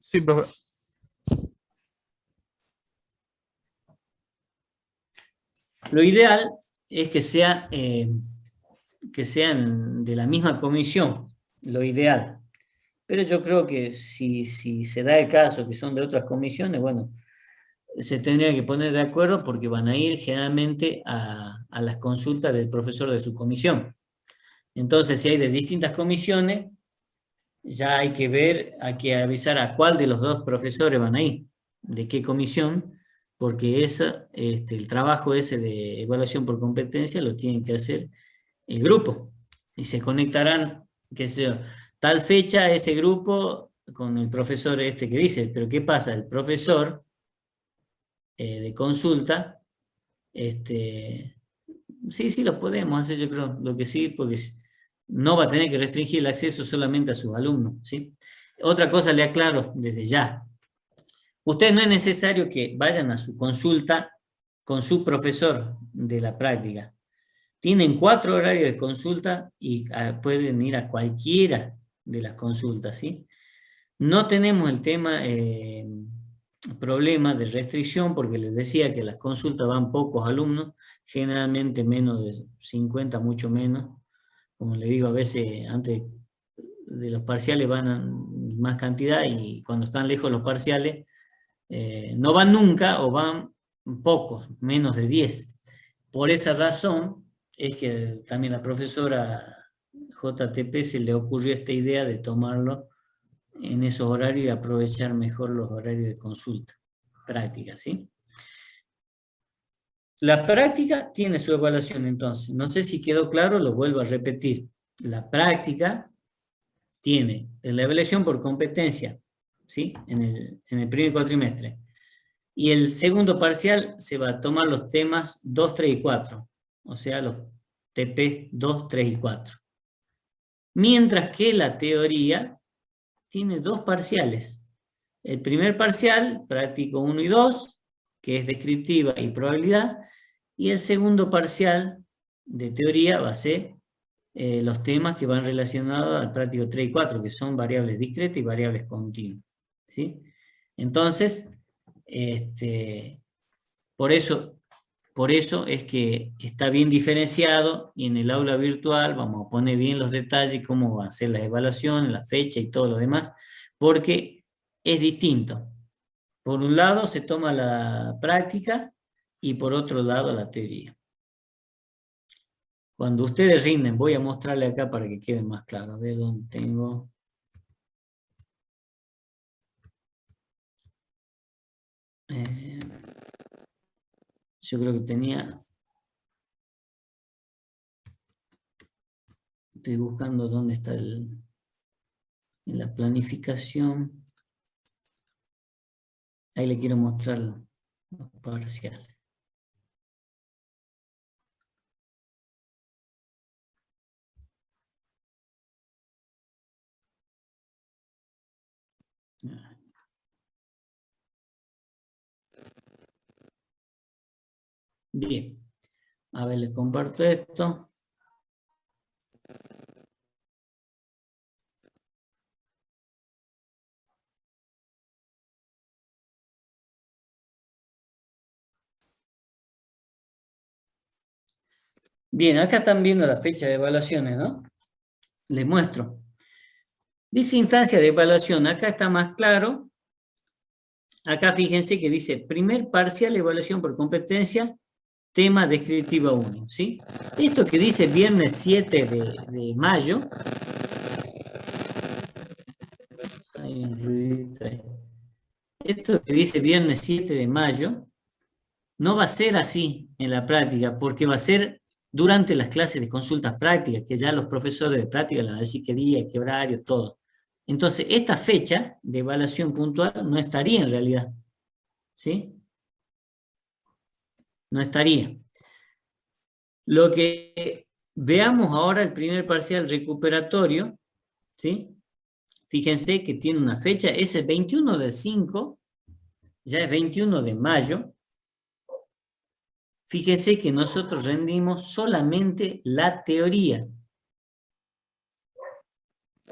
Sí, profe. Lo ideal es que sean de la misma comisión, lo ideal. Pero yo creo que si se da el caso que son de otras comisiones, bueno, se tendría que poner de acuerdo porque van a ir generalmente a las consultas del profesor de su comisión. Entonces, si hay de distintas comisiones, ya hay que ver, hay que avisar a cuál de los dos profesores van a ir, de qué comisión, porque el trabajo ese de evaluación por competencia lo tienen que hacer el grupo, y se conectarán, qué sé yo, tal fecha ese grupo con el profesor que dice, pero ¿qué pasa? El profesor de consulta, sí, lo podemos hacer, yo creo, lo que sí, porque no va a tener que restringir el acceso solamente a sus alumnos, ¿sí? Otra cosa le aclaro desde ya. Ustedes no es necesario que vayan a su consulta con su profesor de la práctica. Tienen 4 horarios de consulta y pueden ir a cualquiera de las consultas, ¿sí? No tenemos el problema de restricción, porque les decía que las consultas van pocos alumnos, generalmente menos de 50, mucho menos. Como le digo, a veces antes de los parciales van más cantidad, y cuando están lejos los parciales no van nunca o van pocos, menos de 10. Por esa razón es que también la profesora JTP se le ocurrió esta idea de tomarlo en esos horarios y aprovechar mejor los horarios de consulta práctica, ¿sí? La práctica tiene su evaluación, entonces. No sé si quedó claro, lo vuelvo a repetir. La práctica tiene la evaluación por competencia, ¿sí? En el primer cuatrimestre. Y el segundo parcial se va a tomar los temas 2, 3 y 4. O sea, los TP 2, 3 y 4. Mientras que la teoría tiene 2 parciales. El primer parcial, práctico 1 y 2, que es descriptiva y probabilidad. Y el segundo parcial de teoría va a ser los temas que van relacionados al práctico 3 y 4, que son variables discretas y variables continuas, ¿sí? Entonces, por eso es que está bien diferenciado, y en el aula virtual vamos a poner bien los detalles, cómo va a ser la evaluación, la fecha y todo lo demás, porque es distinto. Por un lado se toma la práctica y por otro lado la teoría. Cuando ustedes rinden, voy a mostrarle acá para que quede más claro. A ver dónde tengo. Yo creo que tenía... Estoy buscando dónde está en la planificación. Ahí le quiero mostrar los parciales. Bien. A ver, le comparto esto. Bien, acá están viendo la fecha de evaluaciones, ¿no? Les muestro. Dice instancia de evaluación, acá está más claro. Acá fíjense que dice primer parcial, evaluación por competencia, tema descriptiva 1, ¿sí? Esto que dice viernes 7 de mayo. Hay un ruidito ahí. Esto que dice viernes 7 de mayo, no va a ser así en la práctica, porque va a ser durante las clases de consultas prácticas, que ya los profesores de práctica les van a decir qué día, qué horario, todo. Entonces, esta fecha de evaluación puntual no estaría en realidad, ¿sí? No estaría. Lo que veamos ahora, el primer parcial recuperatorio, ¿sí? Fíjense que tiene una fecha, es el 21 del 5, ya es 21 de mayo. Fíjense que nosotros rendimos solamente la teoría.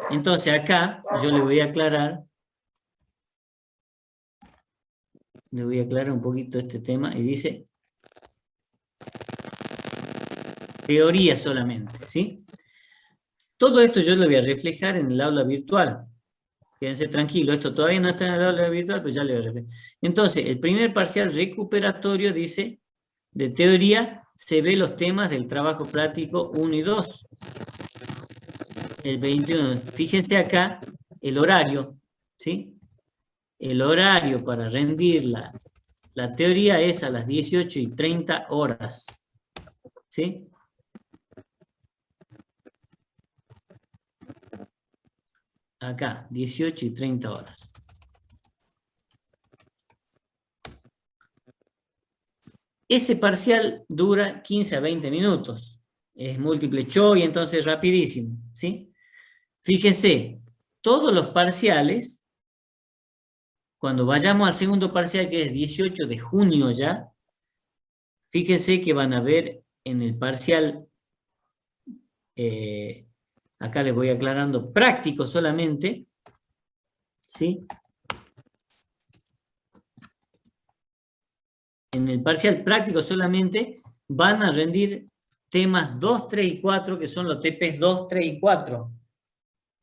Entonces acá yo le voy a aclarar un poquito este tema, y dice teoría solamente, ¿sí? Todo esto yo lo voy a reflejar en el aula virtual. Quédense tranquilos, esto todavía no está en el aula virtual, pero ya le voy a reflejar. Entonces, el primer parcial recuperatorio dice, de teoría, se ve los temas del trabajo práctico 1 y 2. El 21, fíjense acá el horario, ¿sí? El horario para rendir la teoría es a las 18:30 horas, ¿sí? Acá, 18:30 horas. Ese parcial dura 15 a 20 minutos. Es múltiple choice, entonces rapidísimo, ¿sí? Fíjense, todos los parciales, cuando vayamos al segundo parcial, que es 18 de junio ya, fíjense que van a ver en el parcial, acá les voy aclarando, práctico solamente, ¿sí? En el parcial práctico solamente van a rendir temas 2, 3 y 4, que son los TPs 2, 3 y 4.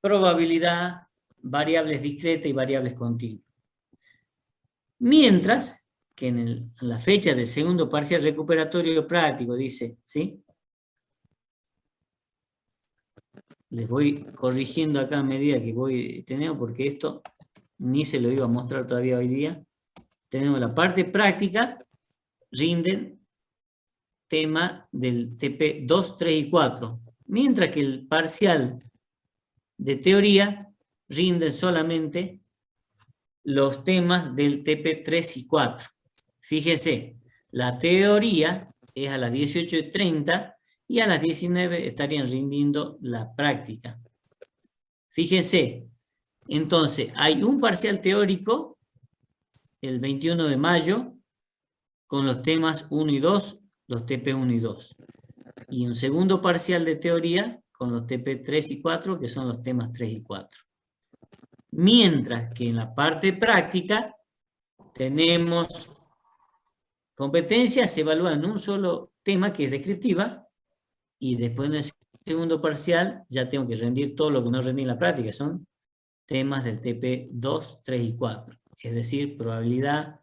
Probabilidad, variables discretas y variables continuas. Mientras que en la fecha del segundo parcial recuperatorio práctico dice, ¿sí? Les voy corrigiendo acá a medida que voy teniendo, porque esto ni se lo iba a mostrar todavía hoy día. Tenemos la parte práctica, rinden tema del TP 2, 3 y 4. Mientras que el parcial de teoría rinden solamente los temas del TP 3 y 4. Fíjese, la teoría es a las 18:30 y a las 19 estarían rindiendo la práctica. Fíjense, entonces hay un parcial teórico el 21 de mayo con los temas 1 y 2, los TP 1 y 2. Y un segundo parcial de teoría con los TP 3 y 4, que son los temas 3 y 4. Mientras que en la parte práctica tenemos competencias, se evalúa en un solo tema que es descriptiva, y después en el segundo parcial ya tengo que rendir todo lo que no rendí en la práctica, son temas del TP 2, 3 y 4, es decir, probabilidad,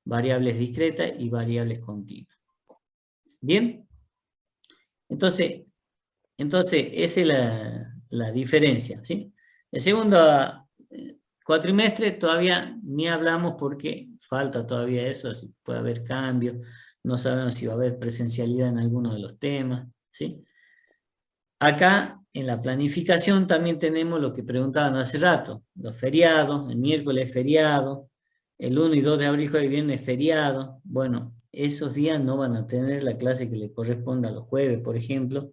variables discretas y variables continuas. ¿Bien? Entonces esa es la diferencia, ¿sí? El segundo cuatrimestre todavía ni hablamos porque falta todavía eso, si puede haber cambios, no sabemos si va a haber presencialidad en alguno de los temas, ¿sí? Acá en la planificación también tenemos lo que preguntaban hace rato, los feriados, el miércoles es feriado, el 1 y 2 de abril, jueves y viernes es feriado. Bueno, esos días no van a tener la clase que le corresponda a los jueves, por ejemplo,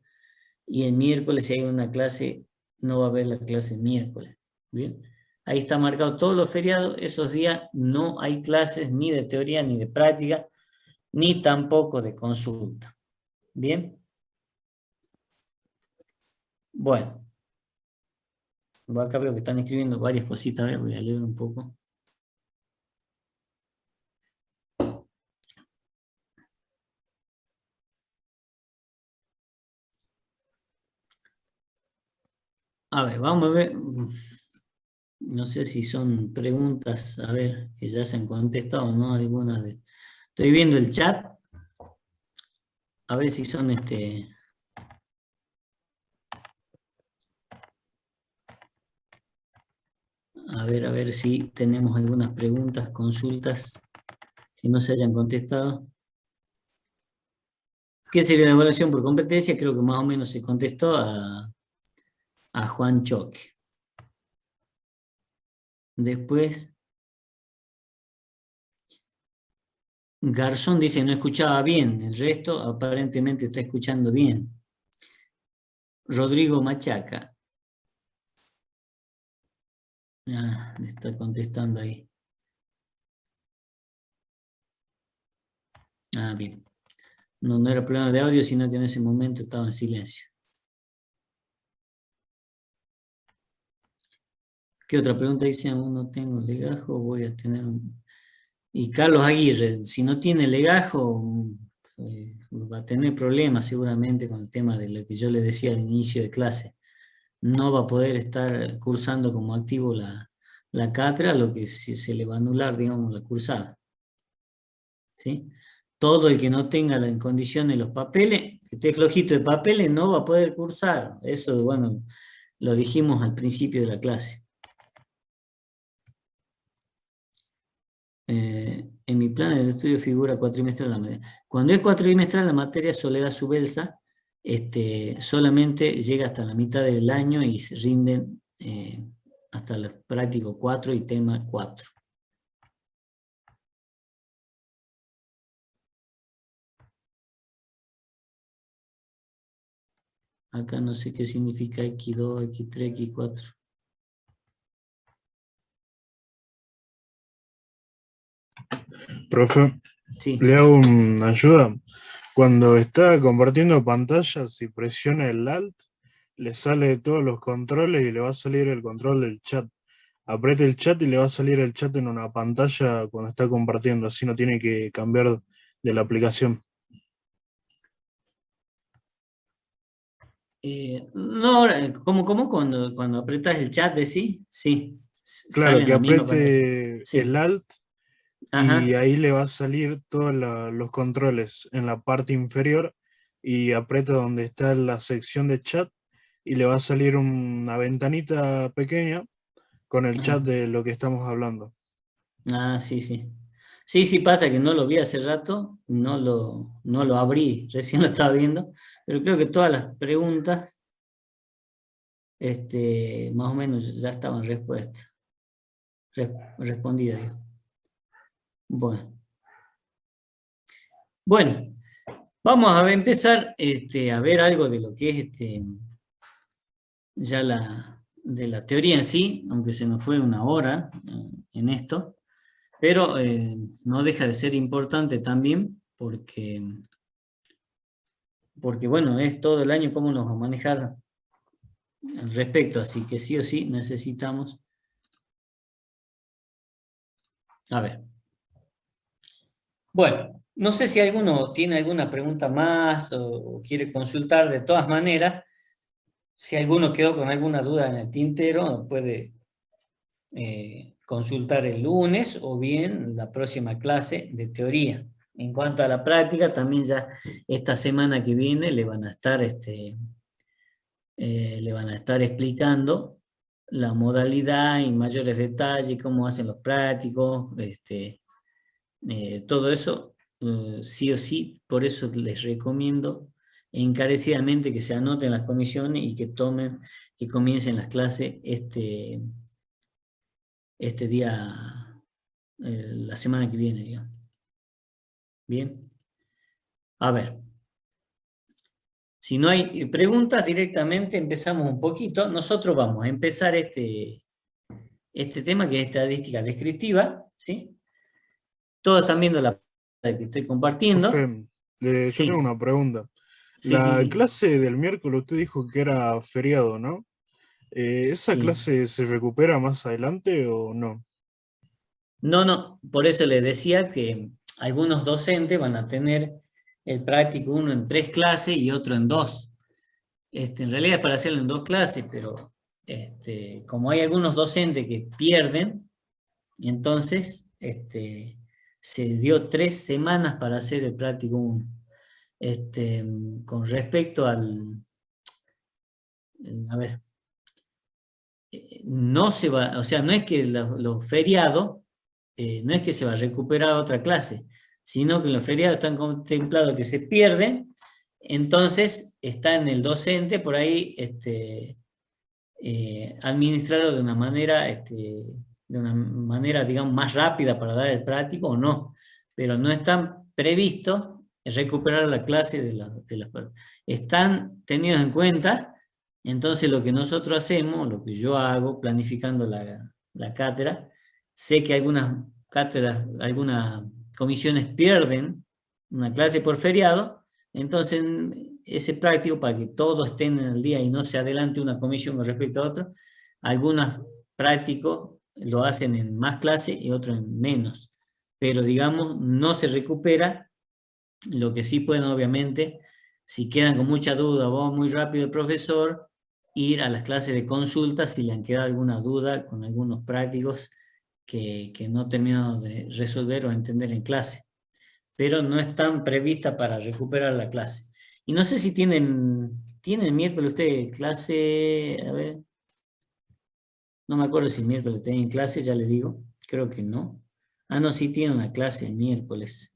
y el miércoles si hay una clase, no va a haber la clase miércoles. ¿Bien? Ahí está marcado todos los feriados, esos días no hay clases ni de teoría ni de práctica, ni tampoco de consulta. ¿Bien? Bueno. Acá veo que están escribiendo varias cositas, a ver, voy a leer un poco. A ver, vamos a ver. No sé si son preguntas, a ver, que ya se han contestado o no, algunas de... Estoy viendo el chat. A ver si son a ver si tenemos algunas preguntas, consultas que no se hayan contestado. ¿Qué sería la evaluación por competencia? Creo que más o menos se contestó a Juan Choque. Después, Garzón dice no escuchaba bien, el resto aparentemente está escuchando bien. Rodrigo Machaca. Ah, le está contestando ahí. Ah, bien. No era problema de audio, sino que en ese momento estaba en silencio. ¿Qué otra pregunta dice? Aún no tengo legajo, voy a tener un... Y Carlos Aguirre, si no tiene legajo, va a tener problemas seguramente con el tema de lo que yo le decía al inicio de clase. No va a poder estar cursando como activo la cátedra, lo que se le va a anular, digamos, la cursada. ¿Sí? Todo el que no tenga en condiciones los papeles, que esté flojito de papeles, no va a poder cursar. Eso, bueno, lo dijimos al principio de la clase. En mi plan de estudio figura cuatrimestral la materia. Cuando es cuatrimestral la materia Soledad Subelsa, solamente llega hasta la mitad del año y se rinden hasta los prácticos 4 y tema 4. Acá no sé qué significa X2, X3, X4. Profe, Sí. le hago una ayuda. Cuando está compartiendo pantalla, si presiona el Alt, le sale de todos los controles y le va a salir el control del chat. Apriete el chat y le va a salir el chat en una pantalla cuando está compartiendo, así no tiene que cambiar de la aplicación. No, ¿cómo cuando apretas el chat de sí? Sí, Claro, sale en que la misma pantalla. apriete Sí. el Alt Ajá. y ahí le va a salir todos los controles en la parte inferior y aprieta donde está la sección de chat y le va a salir una ventanita pequeña con el chat Ajá. de lo que estamos hablando. Ah, sí, sí. Sí, pasa que no lo vi hace rato, no lo abrí, recién lo estaba viendo, pero creo que todas las preguntas, más o menos ya estaban respondidas. Digo. Bueno, vamos a empezar a ver algo de lo que es ya de la teoría en sí, aunque se nos fue una hora en esto, pero no deja de ser importante también porque bueno, es todo el año cómo nos va a manejar al respecto, así que sí o sí necesitamos. A ver. Bueno, no sé si alguno tiene alguna pregunta más o quiere consultar. De todas maneras, si alguno quedó con alguna duda en el tintero, puede consultar el lunes o bien la próxima clase de teoría. En cuanto a la práctica, también ya esta semana que viene le van a estar explicando la modalidad en mayores detalles, cómo hacen los prácticos, todo eso, sí o sí, por eso les recomiendo encarecidamente que se anoten las comisiones y que comiencen las clases este día, la semana que viene, digamos. Bien. A ver. Si no hay preguntas, directamente empezamos un poquito. Nosotros vamos a empezar este tema que es estadística descriptiva, ¿sí? Todos están viendo la que estoy compartiendo. Profe, yo tengo Sí. una pregunta. Sí, La sí. clase del miércoles usted dijo que era feriado, ¿no? ¿Esa Sí. clase se recupera más adelante o no? No, por eso les decía que algunos docentes van a tener el práctico uno en 3 clases y otro en 2. En realidad es para hacerlo en 2 clases, pero como hay algunos docentes que pierden, entonces se dio 3 semanas para hacer el práctico 1. Con respecto al... A ver, no se va, o sea, no es que los feriados, no es que se va a recuperar otra clase, sino que los feriados están contemplados que se pierden, entonces está en el docente por ahí administrarlo de una manera, digamos, más rápida para dar el práctico o no, pero no están previstos recuperar la clase de las personas. Están tenidos en cuenta, entonces lo que nosotros hacemos, lo que yo hago planificando la cátedra, sé que algunas cátedras, algunas comisiones pierden una clase por feriado, entonces ese práctico, para que todos estén en el día y no se adelante una comisión con respecto a otra, algunos prácticos lo hacen en más clases y otros en menos, pero digamos no se recupera. Lo que sí pueden, obviamente, si quedan con mucha duda o va muy rápido el profesor, ir a las clases de consulta si le han quedado alguna duda con algunos prácticos que no terminan de resolver o entender en clase, pero no están previstas para recuperar la clase. Y no sé si tienen miércoles ustedes clase, a ver, no me acuerdo si miércoles tienen clase, ya les digo, creo que no. Ah, no, sí tienen una clase el miércoles.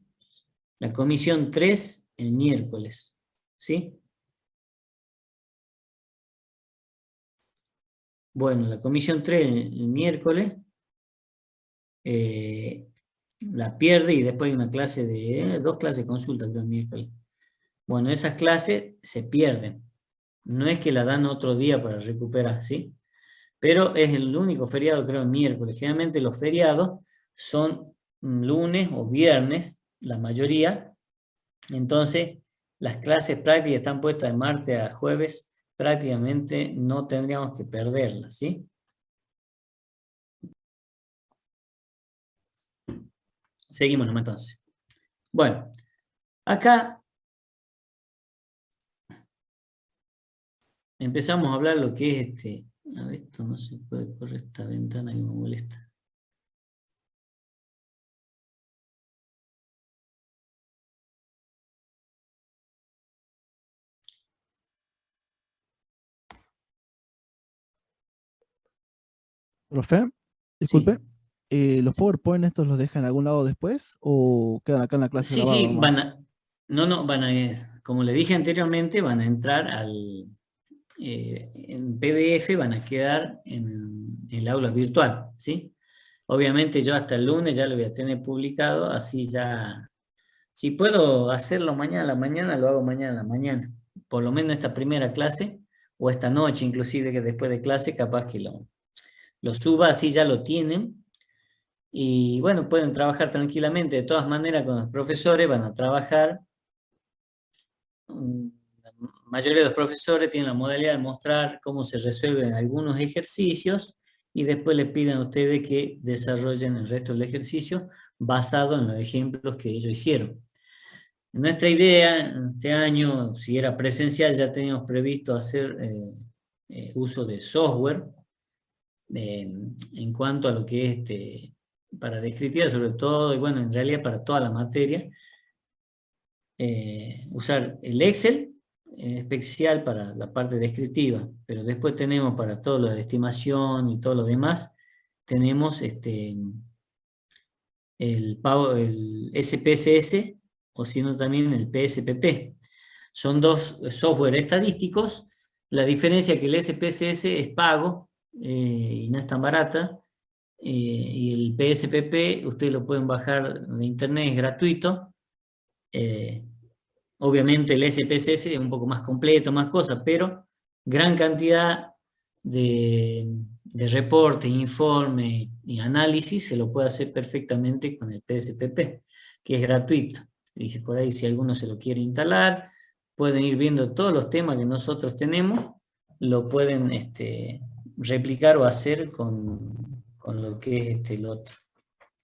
La comisión 3 el miércoles, ¿sí? Bueno, la comisión 3 el miércoles la pierde y después hay una clase de, 2 clases de consulta el miércoles. Bueno, esas clases se pierden. No es que la dan otro día para recuperar, ¿sí? Pero es el único feriado, creo, el miércoles. Generalmente los feriados son lunes o viernes, la mayoría. Entonces, las clases prácticas están puestas de martes a jueves, prácticamente no tendríamos que perderlas, ¿sí? Seguimos nomás entonces. Bueno, acá empezamos a hablar lo que es a ver, esto no se puede correr esta ventana que me molesta. Profe, disculpe, ¿los Sí. PowerPoint estos los dejan en algún lado después o quedan acá en la clase Sí, grabados sí, nomás? van a, como le dije anteriormente, van a entrar en PDF, van a quedar en el aula virtual, ¿sí? Obviamente yo hasta el lunes ya lo voy a tener publicado, así ya, si puedo hacerlo mañana a la mañana, lo hago mañana a la mañana, por lo menos esta primera clase, o esta noche inclusive, que después de clase capaz que lo suba, así ya lo tienen. Y bueno, pueden trabajar tranquilamente. De todas maneras, con los profesores van a trabajar. La mayoría de los profesores tienen la modalidad de mostrar cómo se resuelven algunos ejercicios y después les piden a ustedes que desarrollen el resto del ejercicio basado en los ejemplos que ellos hicieron. Nuestra idea este año, si era presencial, ya teníamos previsto hacer uso de software en cuanto a lo que es para descriptiva sobre todo, y bueno, en realidad para toda la materia, usar el Excel, en especial para la parte descriptiva, pero después tenemos para todo lo de estimación y todo lo demás, tenemos el SPSS, o si no también el PSPP. Son dos software estadísticos. La diferencia es que el SPSS es pago y no es tan barata, y el PSPP ustedes lo pueden bajar de internet, es gratuito. Obviamente el SPSS es un poco más completo, más cosas, pero gran cantidad de reportes, informes y análisis se lo puede hacer perfectamente con el PSPP, que es gratuito. Y por ahí si alguno se lo quiere instalar, pueden ir viendo todos los temas que nosotros tenemos, lo pueden replicar o hacer con lo que es el otro,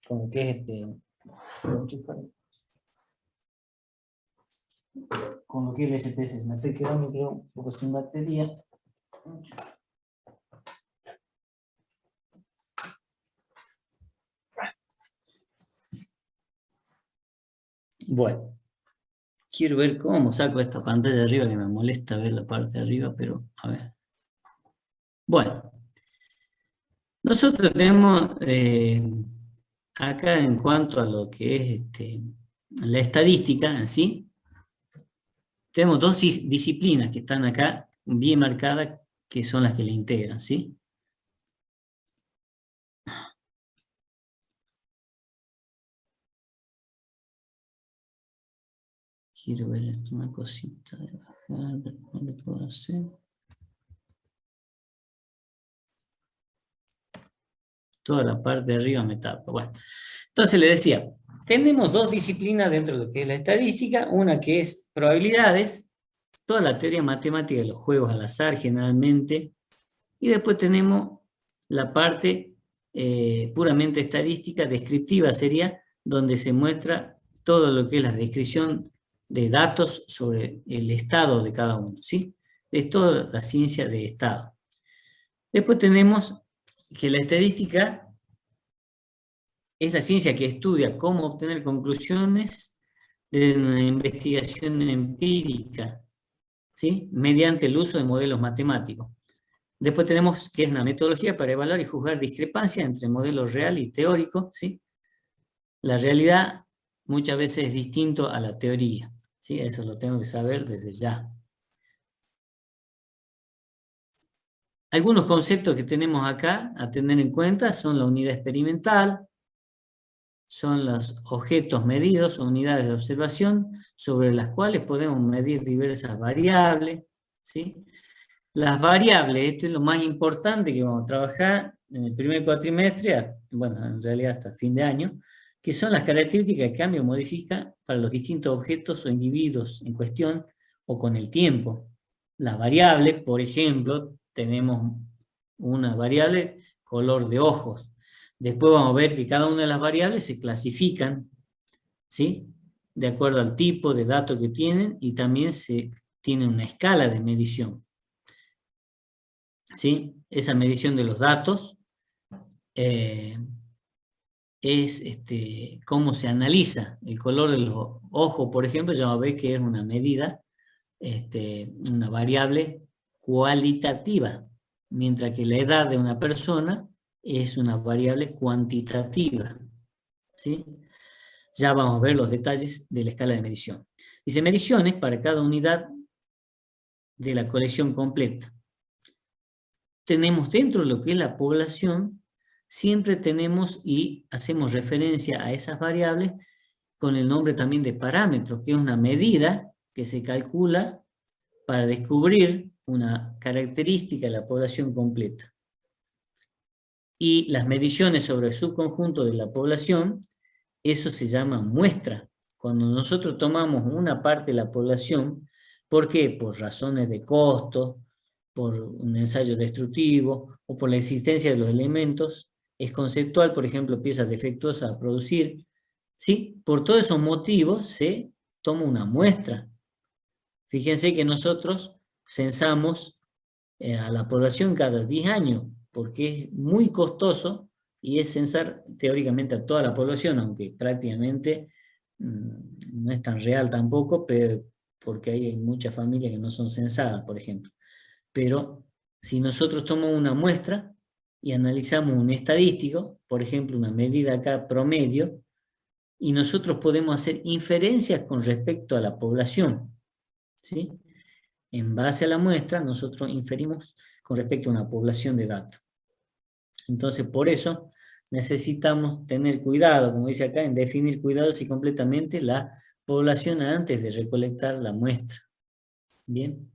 con lo que es con lo que es el SPS. Me estoy quedando, creo, un poco sin batería. Bueno, quiero ver cómo saco esta pantalla de arriba, que me molesta ver la parte de arriba, pero a ver. Bueno, nosotros tenemos acá en cuanto a lo que es la estadística en sí, tenemos dos disciplinas que están acá bien marcadas, que son las que la integran, ¿sí? Quiero ver esto, una cosita de bajar, ¿cómo lo puedo hacer? Toda la parte de arriba me tapa. Bueno, entonces le decía, tenemos dos disciplinas dentro de lo que es la estadística, una que es probabilidades, toda la teoría matemática de los juegos al azar generalmente, y después tenemos la parte puramente estadística, descriptiva sería, donde se muestra todo lo que es la descripción de datos sobre el estado de cada uno, ¿sí? Es toda la ciencia de estado. Después tenemos que la estadística es la ciencia que estudia cómo obtener conclusiones de una investigación empírica, ¿sí? Mediante el uso de modelos matemáticos. Después tenemos que es una metodología para evaluar y juzgar discrepancias entre modelos real y teórico, ¿sí? La realidad muchas veces es distinto a la teoría, ¿sí? Eso lo tengo que saber desde ya. Algunos conceptos que tenemos acá a tener en cuenta son la unidad experimental, son los objetos medidos o unidades de observación sobre las cuales podemos medir diversas variables, ¿sí? Las variables, esto es lo más importante que vamos a trabajar en el primer cuatrimestre, bueno, en realidad hasta fin de año, que son las características que cambia o modifica para los distintos objetos o individuos en cuestión o con el tiempo. Las variables, por ejemplo, tenemos una variable color de ojos. Después vamos a ver que cada una de las variables se clasifican, ¿sí? De acuerdo al tipo de datos que tienen y también se tiene una escala de medición. ¿Sí? Esa medición de los datos es cómo se analiza el color de los ojos, por ejemplo, ya va a ver que es una medida, una variable cualitativa, mientras que la edad de una persona es una variable cuantitativa. ¿Sí? Ya vamos a ver los detalles de la escala de medición. Dice mediciones para cada unidad de la colección completa. Tenemos dentro de lo que es la población, siempre tenemos y hacemos referencia a esas variables con el nombre también de parámetros, que es una medida que se calcula para descubrir una característica de la población completa. Y las mediciones sobre el subconjunto de la población, eso se llama muestra. Cuando nosotros tomamos una parte de la población, ¿por qué? Por razones de costo, por un ensayo destructivo o por la existencia de los elementos, es conceptual, por ejemplo, piezas defectuosas a producir, ¿sí? Por todos esos motivos se toma una muestra. Fíjense que nosotros censamos a la población cada 10 años, porque es muy costoso y es censar teóricamente a toda la población, aunque prácticamente no es tan real tampoco, pero porque hay muchas familias que no son censadas, por ejemplo. Pero si nosotros tomamos una muestra y analizamos un estadístico, por ejemplo, una medida acá promedio, y nosotros podemos hacer inferencias con respecto a la población, ¿sí? En base a la muestra, nosotros inferimos con respecto a una población de datos. Entonces, por eso necesitamos tener cuidado, como dice acá, en definir cuidados y completamente la población antes de recolectar la muestra. Bien.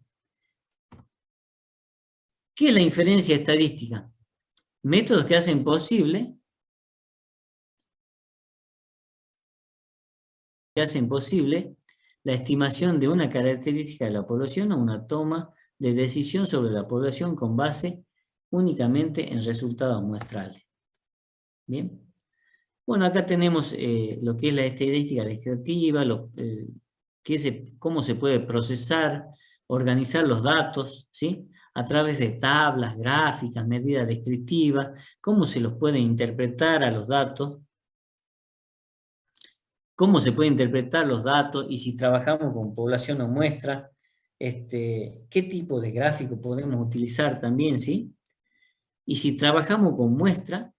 ¿Qué es la inferencia estadística? Métodos que hacen posible la estimación de una característica de la población o una toma de decisión sobre la población con base únicamente en resultados muestrales. Bien. Bueno, acá tenemos lo que es la estadística descriptiva, cómo se puede procesar, organizar los datos, ¿sí? A través de tablas, gráficas, medidas descriptivas, cómo se los puede interpretar a los datos, cómo se puede interpretar los datos y si trabajamos con población o muestra, qué tipo de gráfico podemos utilizar también, ¿sí? Y si trabajamos con muestra,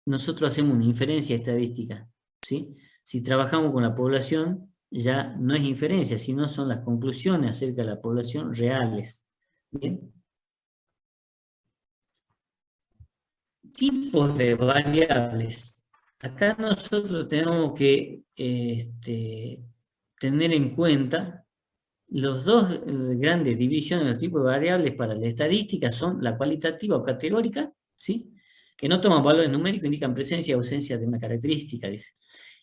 nosotros hacemos una inferencia estadística, ¿sí? Si trabajamos con la población, ya no es inferencia, sino son las conclusiones acerca de la población reales. ¿Bien? Tipos de variables. Acá nosotros tenemos que tener en cuenta los dos grandes divisiones de los tipos de variables para la estadística son la cualitativa o categórica, ¿sí? Que no toman valores numéricos, indican presencia o ausencia de una característica, dice.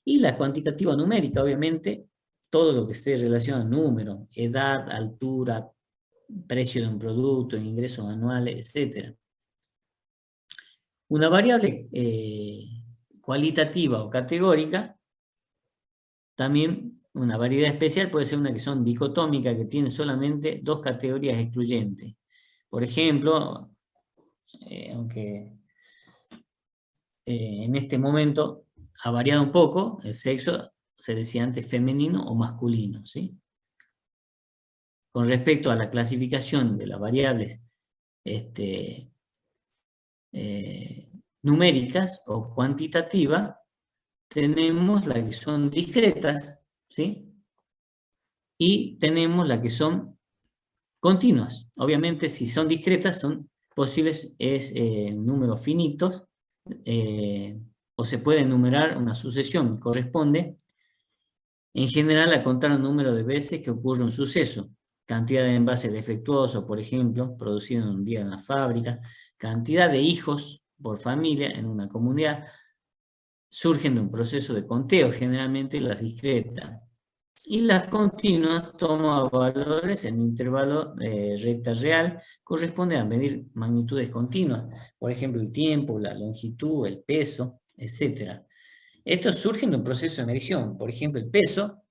Y la cuantitativa numérica, obviamente, todo lo que esté relacionado a números, edad, altura, precio de un producto, ingresos anuales, etc. Una variable cualitativa o categórica, también una variedad especial puede ser una que son dicotómica, que tiene solamente dos categorías excluyentes. Por ejemplo, aunque en este momento ha variado un poco, el sexo se decía antes femenino o masculino, ¿sí? Con respecto a la clasificación de las variables numéricas o cuantitativas, tenemos las que son discretas, ¿sí? Y tenemos las que son continuas. Obviamente, si son discretas, son posibles números finitos, o se puede enumerar una sucesión, corresponde en general a contar un número de veces que ocurre un suceso. cantidad de envases defectuosos, por ejemplo, producidos en un día en la fábrica, cantidad de hijos por familia en una comunidad, surgen de un proceso de conteo, generalmente las discretas. Y las continuas toman valores en intervalo recta real, corresponde a medir magnitudes continuas, por ejemplo, el tiempo, la longitud, el peso, etc. Estos surgen de un proceso de medición, por ejemplo, el peso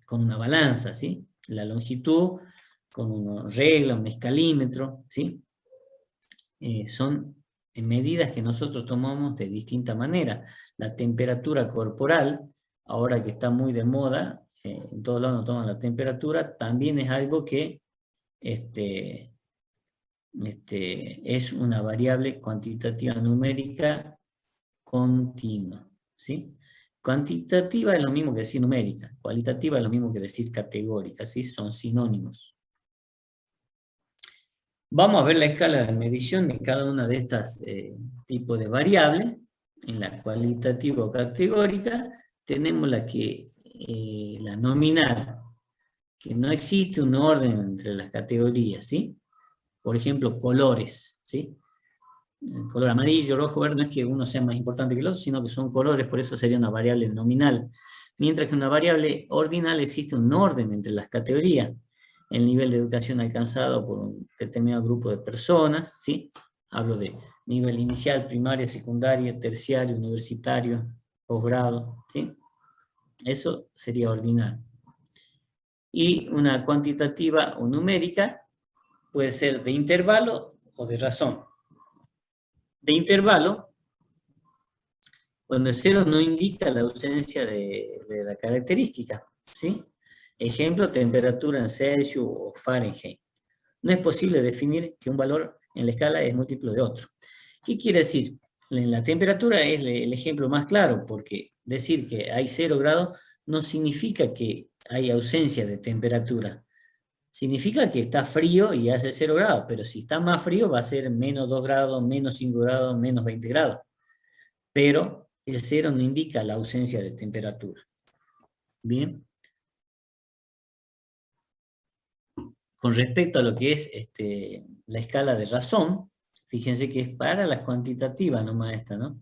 con una balanza, ¿sí? La longitud con una regla, un escalímetro, ¿sí? Son medidas que nosotros tomamos de distinta manera. La temperatura corporal, ahora que está muy de moda, en todos lados nos toman la temperatura, también es algo que es una variable cuantitativa numérica continua, ¿sí? Cuantitativa es lo mismo que decir numérica, cualitativa es lo mismo que decir categórica, ¿sí? Son sinónimos. Vamos a ver la escala de medición de cada una de estas tipos de variables. En la cualitativa o categórica tenemos la nominal, que no existe un orden entre las categorías, ¿sí? Por ejemplo, colores, ¿sí? El color amarillo, rojo, verde, no es que uno sea más importante que el otro, sino que son colores, por eso sería una variable nominal. Mientras que una variable ordinal existe un orden entre las categorías. El nivel de educación alcanzado por un determinado grupo de personas, ¿sí? Hablo de nivel inicial, primaria, secundaria, terciario, universitario, posgrado, ¿sí? Eso sería ordinal. Y una cuantitativa o numérica puede ser de intervalo o de razón. De intervalo, cuando el cero no indica la ausencia de la característica, ¿sí? Ejemplo, temperatura en Celsius o Fahrenheit. No es posible definir que un valor en la escala es múltiplo de otro. ¿Qué quiere decir? La temperatura es el ejemplo más claro, porque decir que hay 0 grados no significa que hay ausencia de temperatura. Significa que está frío y hace 0 grados, pero si está más frío va a ser menos 2 grados, menos 5 grados, menos 20 grados. Pero el 0 no indica la ausencia de temperatura. Bien. Con respecto a lo que es la escala de razón, fíjense que es para las cuantitativas nomás esta, ¿no?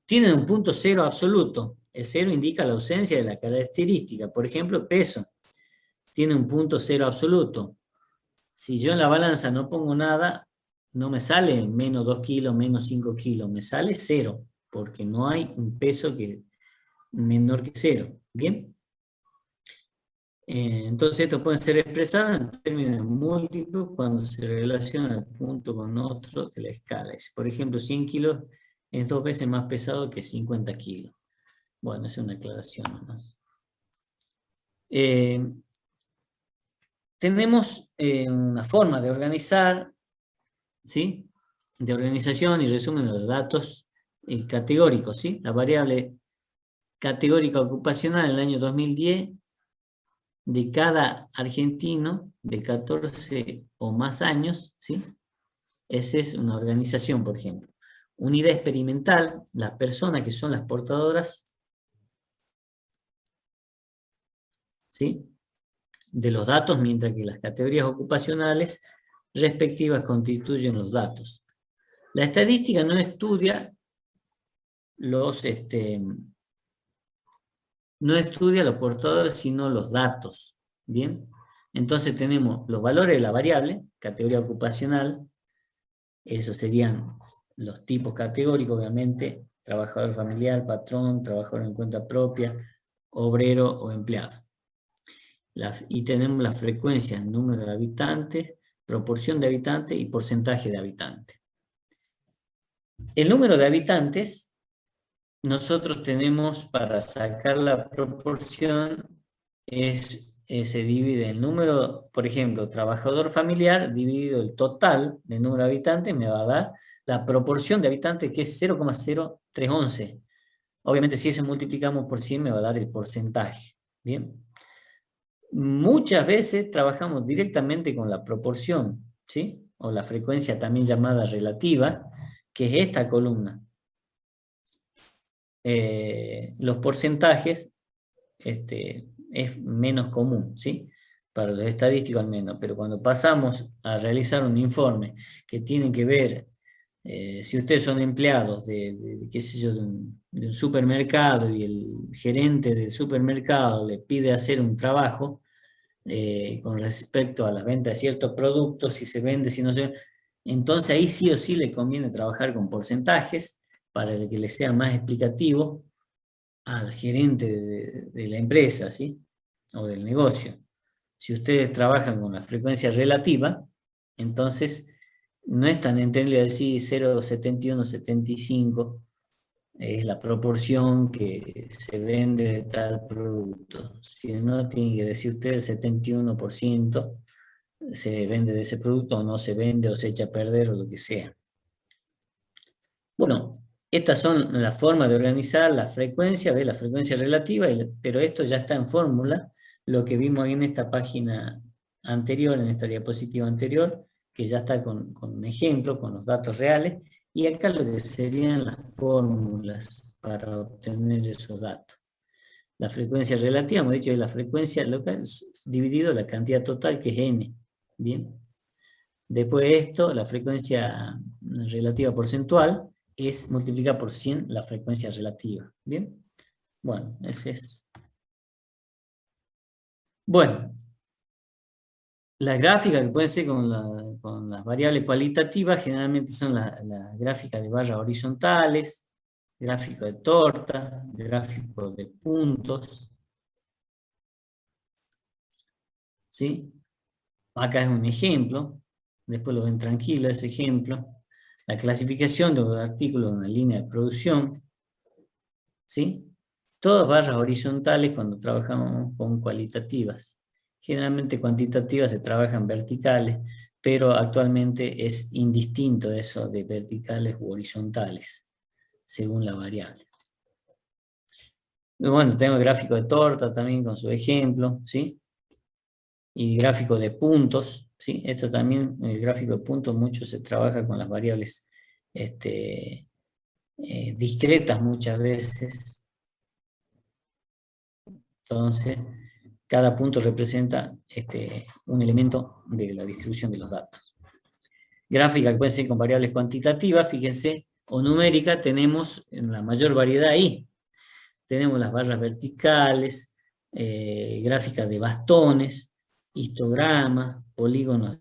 Tienen un punto cero absoluto. El cero indica la ausencia de la característica. Por ejemplo, peso. Tiene un punto cero absoluto. Si yo en la balanza no pongo nada, no me sale menos 2 kilos, menos 5 kilos. Me sale 0, porque no hay un peso menor que 0. ¿Bien? Entonces esto puede ser expresado en términos múltiplos cuando se relaciona el punto con otro de la escala. Por ejemplo, 100 kilos es 2 veces más pesado que 50 kilos. Bueno, esa es una aclaración nomás. Tenemos una forma de organizar, ¿sí? De organización y resumen de los datos categóricos, ¿sí? La variable categórica ocupacional en el año 2010 de cada argentino de 14 o más años, ¿sí? Esa es una organización, por ejemplo. Unidad experimental, las personas que son las portadoras, ¿sí? De los datos, mientras que las categorías ocupacionales respectivas constituyen los datos. La estadística no estudia los portadores, sino los datos. ¿Bien? Entonces tenemos los valores de la variable, categoría ocupacional, esos serían los tipos categóricos, obviamente, trabajador familiar, patrón, trabajador en cuenta propia, obrero o empleado. Y tenemos la frecuencia, número de habitantes, proporción de habitantes y porcentaje de habitantes. El número de habitantes, nosotros tenemos para sacar la proporción, se divide el número, por ejemplo, trabajador familiar dividido el total del número de habitantes, me va a dar la proporción de habitantes que es 0,0311. Obviamente si eso multiplicamos por 100 me va a dar el porcentaje. Bien. Muchas veces trabajamos directamente con la proporción, ¿sí? O la frecuencia también llamada relativa, que es esta columna. Los porcentajes es menos común, ¿sí? Para los estadísticos al menos, pero cuando pasamos a realizar un informe que tiene que ver, si ustedes son empleados qué sé yo, de un supermercado y el gerente del supermercado le pide hacer un trabajo con respecto a la venta de ciertos productos, si se vende, si no se vende, entonces ahí sí o sí le conviene trabajar con porcentajes para que le sea más explicativo al gerente de la empresa, ¿sí? O del negocio. Si ustedes trabajan con la frecuencia relativa, entonces no es tan entendible decir 0,7175 es la proporción que se vende de tal producto. Si no, tiene que decir usted el 71% se vende de ese producto o no se vende o se echa a perder o lo que sea. Bueno, estas son las formas de organizar la frecuencia, la frecuencia relativa, pero esto ya está en fórmula, lo que vimos ahí en esta página anterior, en esta diapositiva anterior, que ya está con un ejemplo, con los datos reales, y acá lo que serían las fórmulas para obtener esos datos. La frecuencia relativa, hemos dicho, es la frecuencia local dividido la cantidad total, que es n. Bien. Después de esto, la frecuencia relativa porcentual es multiplicar por 100 la frecuencia relativa. ¿Bien? Bueno, ese es. Bueno, las gráficas que pueden ser con las variables cualitativas generalmente son las gráficas de barras horizontales, gráfico de torta, gráfico de puntos. ¿Sí? Acá es un ejemplo, después lo ven tranquilo ese ejemplo. La clasificación de los artículos en una línea de producción, ¿sí? Todas barras horizontales cuando trabajamos con cualitativas. Generalmente cuantitativas se trabajan verticales, pero actualmente es indistinto eso de verticales u horizontales, según la variable. Bueno, tenemos gráfico de torta también con su ejemplo, ¿sí? Y gráfico de puntos, ¿sí? Esto también, el gráfico de puntos, mucho se trabaja con las variables discretas muchas veces. Entonces, cada punto representa un elemento de la distribución de los datos. Gráfica que puede ser con variables cuantitativas, fíjense, o numérica, tenemos la mayor variedad ahí. Tenemos las barras verticales, gráficas de bastones, histogramas, polígonos de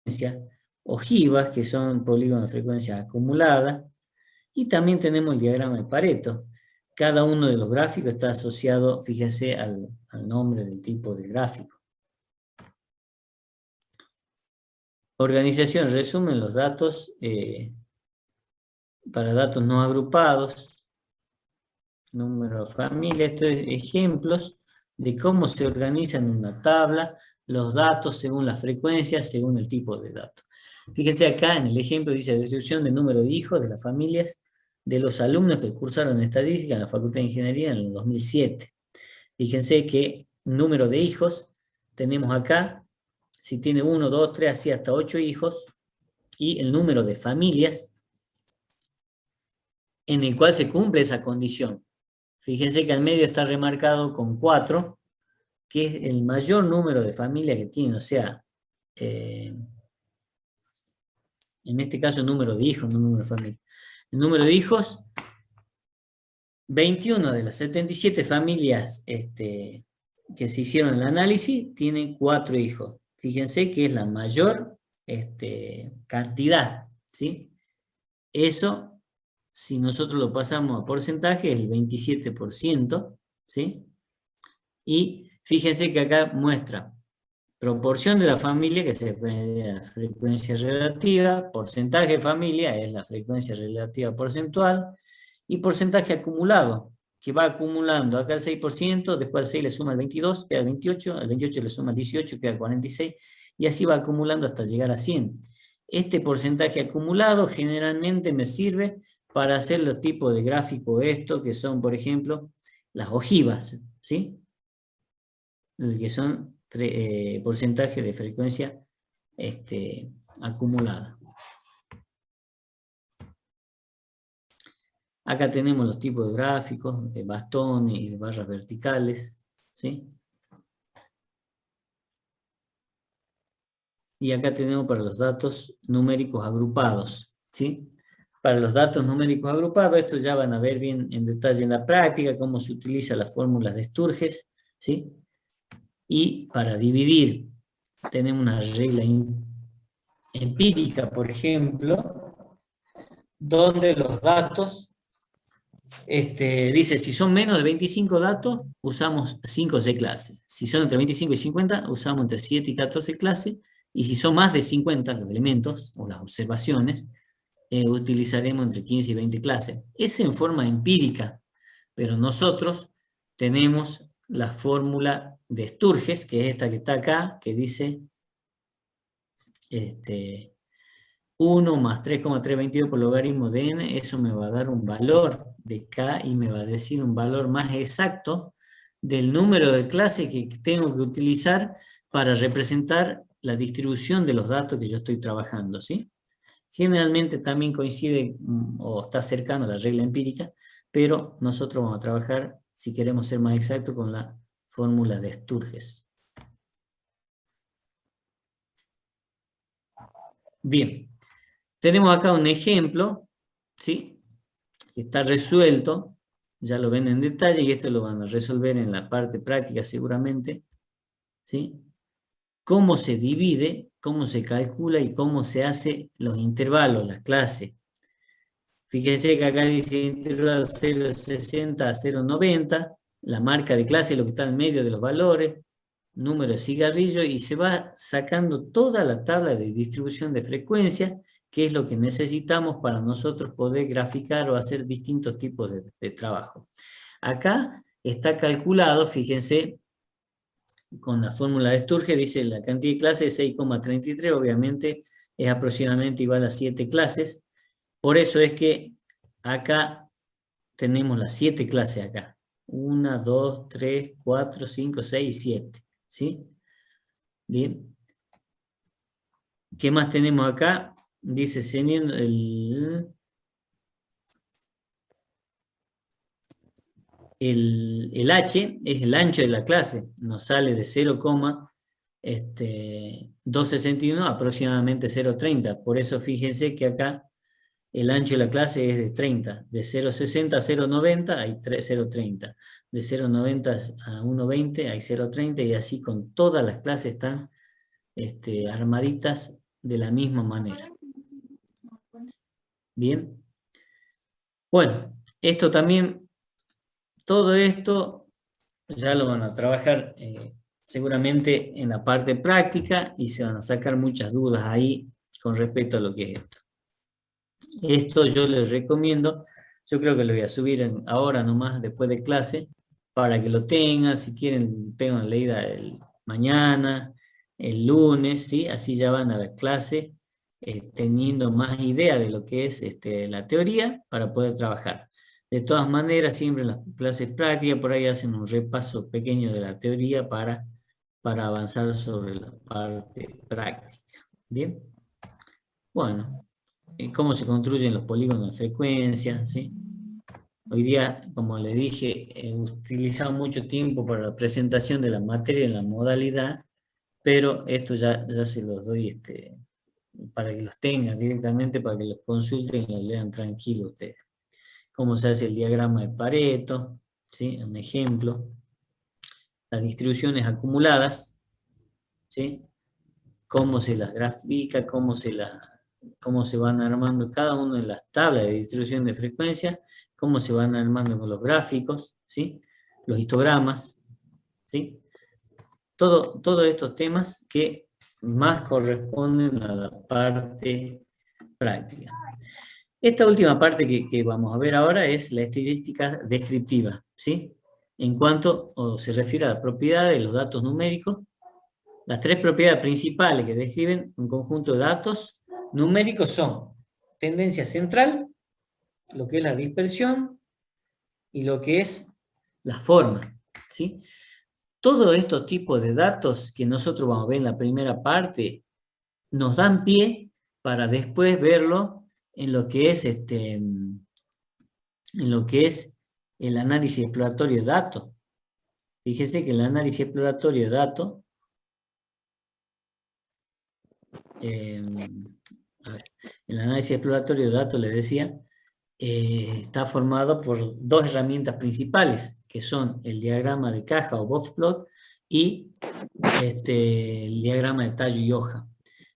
frecuencia, ojivas, que son polígonos de frecuencia acumulada, y también tenemos el diagrama de Pareto. Cada uno de los gráficos está asociado, fíjense, al nombre del tipo de gráfico. Organización, resumen los datos para datos no agrupados, número de familia, estos ejemplos de cómo se organizan en una tabla los datos según la frecuencia, según el tipo de datos. Fíjense acá en el ejemplo, dice la distribución del número de hijos de las familias de los alumnos que cursaron estadística en la Facultad de Ingeniería en el 2007. Fíjense que número de hijos tenemos acá, si tiene 1, 2, 3, así hasta 8 hijos, y el número de familias en el cual se cumple esa condición. Fíjense que al medio está remarcado con 4, que es el mayor número de familias que tiene, o sea, en este caso el número de hijos, no el número de familias. El número de hijos, 21 de las 77 familias que se hicieron el análisis tienen 4 hijos. Fíjense que es la mayor cantidad, ¿sí? Eso, si nosotros lo pasamos a porcentaje, es el 27%, ¿sí? Y fíjense que acá muestra proporción de la familia, que se la frecuencia relativa, porcentaje de familia es la frecuencia relativa porcentual, y porcentaje acumulado, que va acumulando acá el 6%, después al 6 le suma el 22, queda el 28, al 28 le suma el 18, queda el 46, y así va acumulando hasta llegar a 100. Este porcentaje acumulado generalmente me sirve para hacer los tipos de gráficos estos, que son, por ejemplo, las ojivas, ¿sí? Que son porcentaje de frecuencia acumulada. Acá tenemos los tipos de gráficos, de bastones y de barras verticales, ¿sí? y acá tenemos para los datos numéricos agrupados, ¿sí? Para los datos numéricos agrupados, estos ya van a ver bien en detalle en la práctica, cómo se utiliza las fórmulas de Sturges, ¿sí? Y para dividir, tenemos una regla empírica, por ejemplo, donde los datos, dice, si son menos de 25 datos, usamos 5 o 6 clases. Si son entre 25 y 50, usamos entre 7 y 14 clases. Y si son más de 50 los elementos o las observaciones, utilizaremos entre 15 y 20 clases. Eso en forma empírica, pero nosotros tenemos la fórmula de Sturges, que es esta que está acá, que dice 1 más 3,322 por logaritmo de n, eso me va a dar un valor de k y me va a decir un valor más exacto del número de clases que tengo que utilizar para representar la distribución de los datos que yo estoy trabajando, ¿sí? Generalmente también coincide o está cercano a la regla empírica, pero nosotros vamos a trabajar, si queremos ser más exactos, con la fórmula de Sturges. Bien, tenemos acá un ejemplo, ¿sí? Que está resuelto, ya lo ven en detalle y esto lo van a resolver en la parte práctica seguramente, ¿sí? Cómo se divide, cómo se calcula y cómo se hace los intervalos, las clases. Fíjense que acá dice intervalo 0,60 a 0,90, la marca de clase es lo que está en medio de los valores, número de cigarrillo, y se va sacando toda la tabla de distribución de frecuencia, que es lo que necesitamos para nosotros poder graficar o hacer distintos tipos de trabajo. Acá está calculado, fíjense, con la fórmula de Sturges, dice la cantidad de clases es 6,33, obviamente es aproximadamente igual a 7 clases. Por eso es que acá tenemos las 7 clases acá. 1, 2, 3, 4, 5, 6 y 7. ¿Sí? Bien. ¿Qué más tenemos acá? Dice, teniendo el H es el ancho de la clase. Nos sale de 0,261 aproximadamente 0,30. Por eso fíjense que acá el ancho de la clase es de 30. De 0,60 a 0,90 hay 0,30. De 0,90 a 1,20 hay 0,30 y así con todas las clases están armaditas de la misma manera. Bien. Bueno, esto también, todo esto ya lo van a trabajar seguramente en la parte práctica y se van a sacar muchas dudas ahí con respecto a lo que es esto. Esto yo les recomiendo, yo creo que lo voy a subir ahora nomás después de clase para que lo tengan, si quieren pegan una leída el mañana, el lunes, ¿sí? Así ya van a la clase teniendo más idea de lo que es la teoría para poder trabajar. De todas maneras, siempre en las clases prácticas por ahí hacen un repaso pequeño de la teoría para avanzar sobre la parte práctica. ¿Bien? Bueno. Cómo se construyen los polígonos de frecuencia, ¿sí? Hoy día, como les dije, he utilizado mucho tiempo para la presentación de la materia en la modalidad, pero esto ya se los doy para que los tengan directamente, para que los consulten y los lean tranquilos ustedes. Cómo se hace el diagrama de Pareto, ¿sí? Un ejemplo. Las distribuciones acumuladas, ¿sí? Cómo se las grafica, cómo se van armando cada una de las tablas de distribución de frecuencia, cómo se van armando con los gráficos, ¿sí? Los histogramas, ¿sí? Todos estos temas que más corresponden a la parte práctica. Esta última parte que vamos a ver ahora es la estadística descriptiva, ¿sí? En cuanto se refiere a la propiedad de los datos numéricos, las 3 propiedades principales que describen un conjunto de datos numéricos son tendencia central, lo que es la dispersión y lo que es la forma, ¿sí? Todos estos tipos de datos que nosotros vamos a ver en la primera parte nos dan pie para después verlo en lo que es el análisis exploratorio de datos. Fíjese que el análisis exploratorio de datos a ver, el análisis exploratorio de datos, les decía, está formado por dos herramientas principales, que son el diagrama de caja o boxplot y el diagrama de tallo y hoja.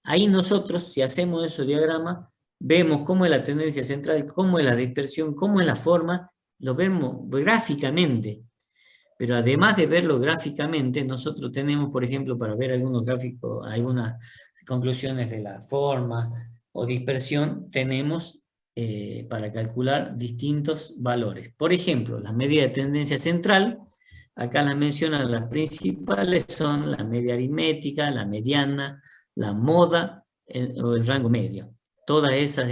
Ahí nosotros, si hacemos esos diagramas, vemos cómo es la tendencia central, cómo es la dispersión, cómo es la forma, lo vemos gráficamente. Pero además de verlo gráficamente, nosotros tenemos, por ejemplo, para ver algunos gráficos, algunas conclusiones de la forma o dispersión, tenemos para calcular distintos valores. Por ejemplo, las medidas de tendencia central, acá las mencionan, las principales son la media aritmética, la mediana, la moda o el rango medio. Todas esas,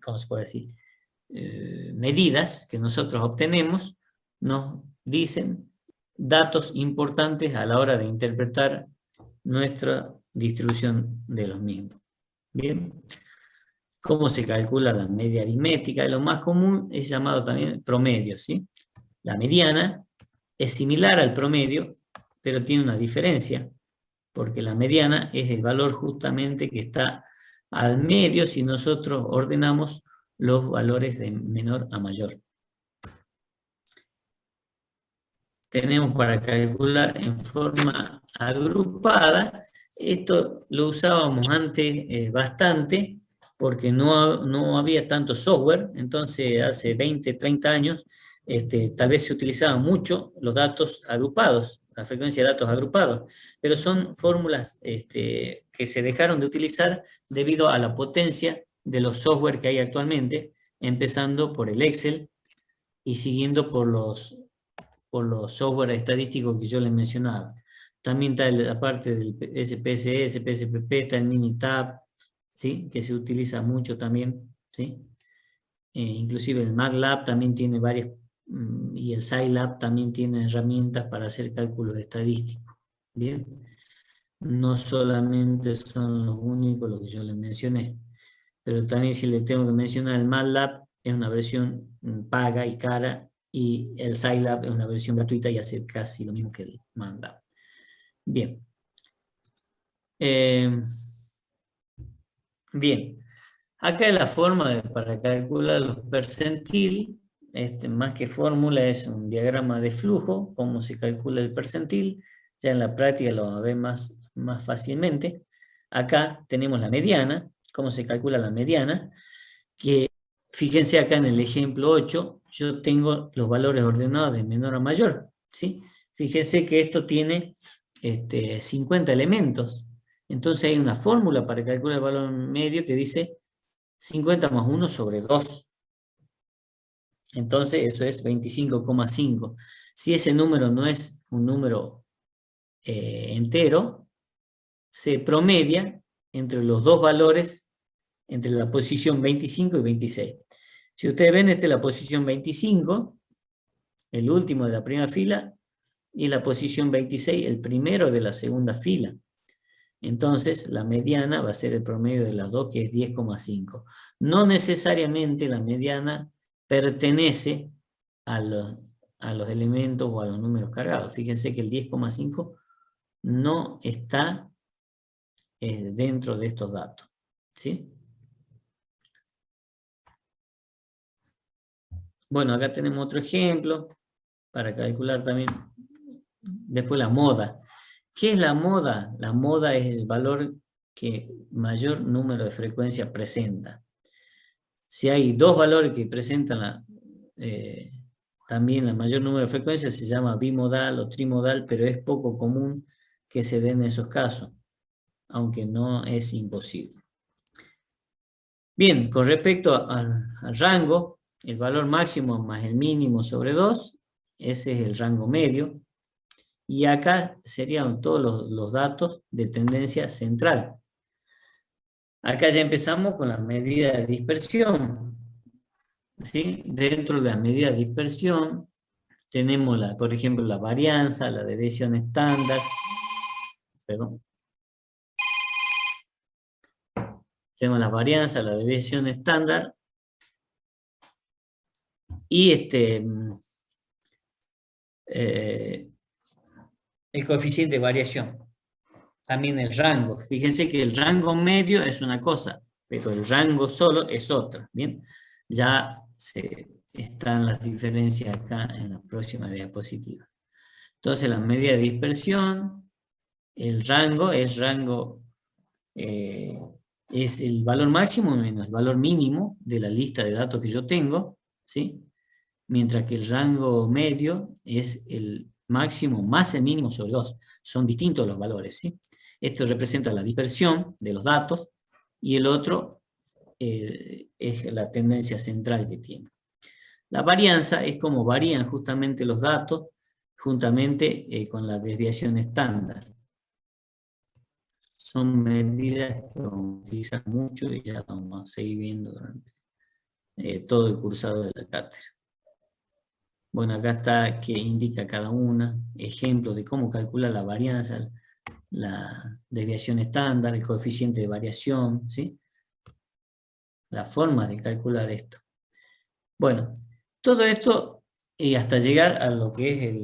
¿cómo se puede decir? Medidas que nosotros obtenemos nos dicen datos importantes a la hora de interpretar nuestra distribución de los mismos. Bien. ¿Cómo se calcula la media aritmética? Lo más común es llamado también promedio, ¿sí? La mediana es similar al promedio, pero tiene una diferencia, porque la mediana es el valor justamente que está al medio si nosotros ordenamos los valores de menor a mayor. Tenemos para calcular en forma agrupada, esto lo usábamos antes bastante, porque no había tanto software, entonces hace 20, 30 años, tal vez se utilizaban mucho los datos agrupados, la frecuencia de datos agrupados, pero son fórmulas que se dejaron de utilizar debido a la potencia de los software que hay actualmente, empezando por el Excel y siguiendo por los software estadísticos que yo les mencionaba. También está la parte del SPSS, PSPP, está el Minitab, ¿sí? Que se utiliza mucho también, ¿sí? Inclusive el MATLAB también tiene varias, y el Scilab también tiene herramientas para hacer cálculos estadísticos. Bien, no solamente son los únicos los que yo les mencioné, pero también si les tengo que mencionar el MATLAB, es una versión paga y cara, y el Scilab es una versión gratuita y hace casi lo mismo que el MATLAB. Bien. Bien. Acá es la forma para calcular los percentil. Más que fórmula es un diagrama de flujo, cómo se calcula el percentil. Ya en la práctica lo va a ver más fácilmente. Acá tenemos la mediana, cómo se calcula la mediana, que fíjense acá en el ejemplo 8, yo tengo los valores ordenados de menor a mayor, ¿sí? Fíjense que esto tiene 50 elementos, entonces hay una fórmula para calcular el valor medio que dice 50 más 1 sobre 2. Entonces eso es 25,5. Si ese número no es un número entero, se promedia entre los dos valores, entre la posición 25 y 26. Si ustedes ven, esta es la posición 25, el último de la primera fila, y la posición 26, el primero de la segunda fila. Entonces, la mediana va a ser el promedio de las dos, que es 10,5. No necesariamente la mediana pertenece a los elementos o a los números cargados. Fíjense que el 10,5 no está dentro de estos datos, ¿sí? Bueno, acá tenemos otro ejemplo para calcular también. Después la moda. ¿Qué es la moda? La moda es el valor que mayor número de frecuencias presenta. Si hay dos valores que presentan también la mayor número de frecuencias, se llama bimodal o trimodal, pero es poco común que se den esos casos, aunque no es imposible. Bien, con respecto al rango, el valor máximo más el mínimo sobre 2, ese es el rango medio. Y acá serían todos los datos de tendencia central. Acá ya empezamos con la medida de dispersión, ¿sí? Dentro de la medida de dispersión tenemos, por ejemplo, la varianza, la deviación estándar. Perdón. Tenemos la varianza, la deviación estándar. Y el coeficiente de variación. También el rango. Fíjense que el rango medio es una cosa, pero el rango solo es otra. Bien, ya están las diferencias acá en la próxima diapositiva. Entonces la medida de dispersión, el rango es es el valor máximo menos el valor mínimo de la lista de datos que yo tengo, ¿sí? Mientras que el rango medio es el máximo más el mínimo sobre 2. Son distintos los valores, ¿sí? Esto representa la dispersión de los datos y el otro es la tendencia central que tiene. La varianza es como varían justamente los datos juntamente con la desviación estándar. Son medidas que vamos a utilizar mucho y ya vamos a seguir viendo durante todo el cursado de la cátedra. Bueno, acá está que indica cada una, ejemplos de cómo calcular la varianza, la desviación estándar, el coeficiente de variación, ¿sí? La forma de calcular esto. Bueno, todo esto y hasta llegar a lo que es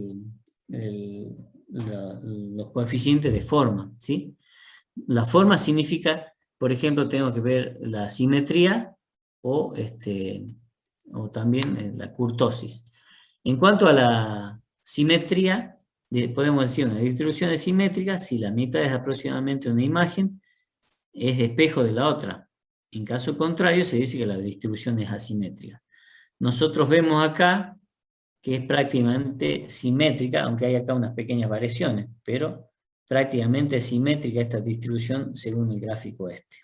los coeficientes de forma, ¿sí? La forma significa, por ejemplo, tengo que ver la simetría o también la kurtosis. En cuanto a la simetría, podemos decir una distribución es simétrica si la mitad es aproximadamente una imagen, es espejo de la otra. En caso contrario, se dice que la distribución es asimétrica. Nosotros vemos acá que es prácticamente simétrica, aunque hay acá unas pequeñas variaciones, pero prácticamente es simétrica esta distribución según el gráfico este.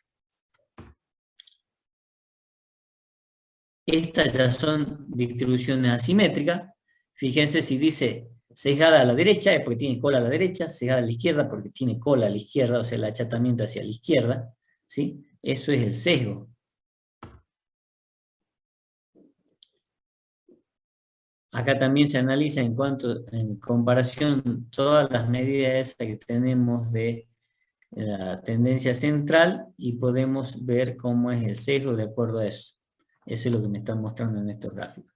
Estas ya son distribuciones asimétricas. Fíjense si dice sesgada a la derecha es porque tiene cola a la derecha, sesgada a la izquierda porque tiene cola a la izquierda, o sea el achatamiento hacia la izquierda, ¿sí? Eso es el sesgo. Acá también se analiza en comparación todas las medidas que tenemos de la tendencia central y podemos ver cómo es el sesgo de acuerdo a eso. Eso es lo que me están mostrando en estos gráficos.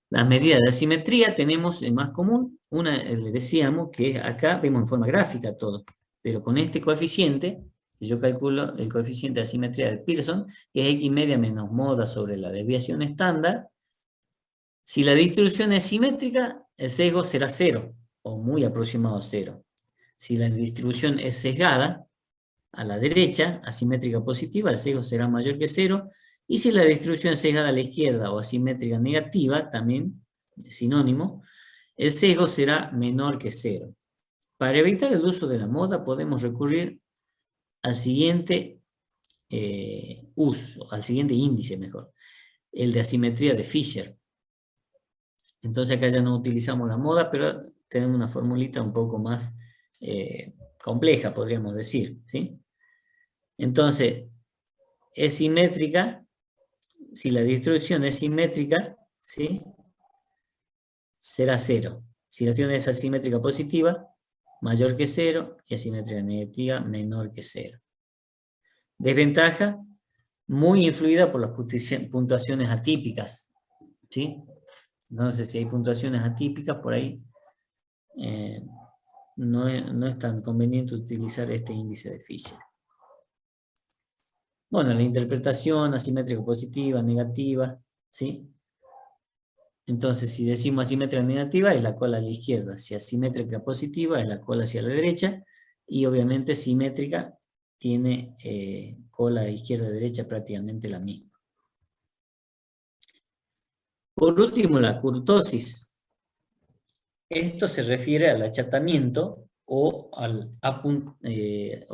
Las medidas de asimetría tenemos en más común. Una, le decíamos que acá vemos en forma gráfica todo, pero con este coeficiente, que yo calculo el coeficiente de asimetría de Pearson, que es X media menos moda sobre la desviación estándar. Si la distribución es simétrica, el sesgo será 0, o muy aproximado a 0. Si la distribución es sesgada, a la derecha, asimétrica positiva, el sesgo será mayor que 0, y si la distribución es sesgada a la izquierda o asimétrica negativa, también sinónimo, el sesgo será menor que 0. Para evitar el uso de la moda, podemos recurrir al siguiente al siguiente índice mejor, el de asimetría de Fisher. Entonces acá ya no utilizamos la moda, pero tenemos una formulita un poco más compleja, podríamos decir, ¿sí? Entonces, es simétrica, si la distribución es simétrica, ¿sí? Será 0. Si la distribución es asimétrica positiva, mayor que 0, y asimétrica negativa, menor que 0. Desventaja, muy influida por las puntuaciones atípicas, ¿sí? Entonces, si hay puntuaciones atípicas por ahí, no es tan conveniente utilizar este índice de Fisher. Bueno, la interpretación asimétrica positiva, negativa, ¿sí? Entonces, si decimos asimétrica negativa, es la cola a la izquierda. Si asimétrica positiva, es la cola hacia la derecha. Y obviamente simétrica tiene cola de izquierda a derecha prácticamente la misma. Por último, la kurtosis. Esto se refiere al achatamiento o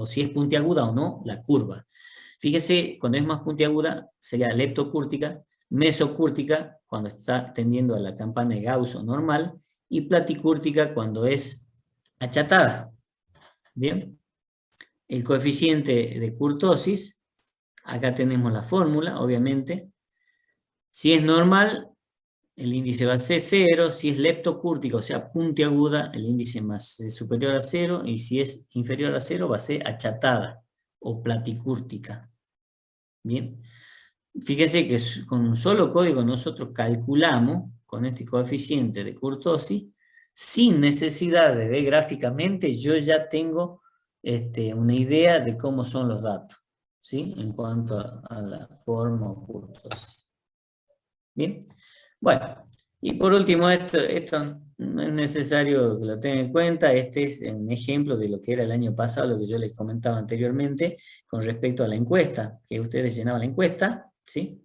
si es puntiaguda o no la curva. Fíjese, cuando es más puntiaguda sería leptocúrtica, mesocúrtica cuando está tendiendo a la campana de Gauss o normal, y platicúrtica cuando es achatada. Bien. El coeficiente de kurtosis, acá tenemos la fórmula, obviamente. Si es normal, el índice va a ser 0, si es leptocúrtica, o sea, puntiaguda, el índice es superior a 0, y si es inferior a 0 va a ser achatada o platicúrtica. Bien, fíjese que con un solo código nosotros calculamos, con este coeficiente de kurtosis, sin necesidad de ver gráficamente, yo ya tengo una idea de cómo son los datos, ¿sí? En cuanto a la forma o cursos. Bien, bueno, y por último, esto no es necesario que lo tengan en cuenta. Este es un ejemplo de lo que era el año pasado, lo que yo les comentaba anteriormente, con respecto a la encuesta, que ustedes llenaban la encuesta, ¿sí?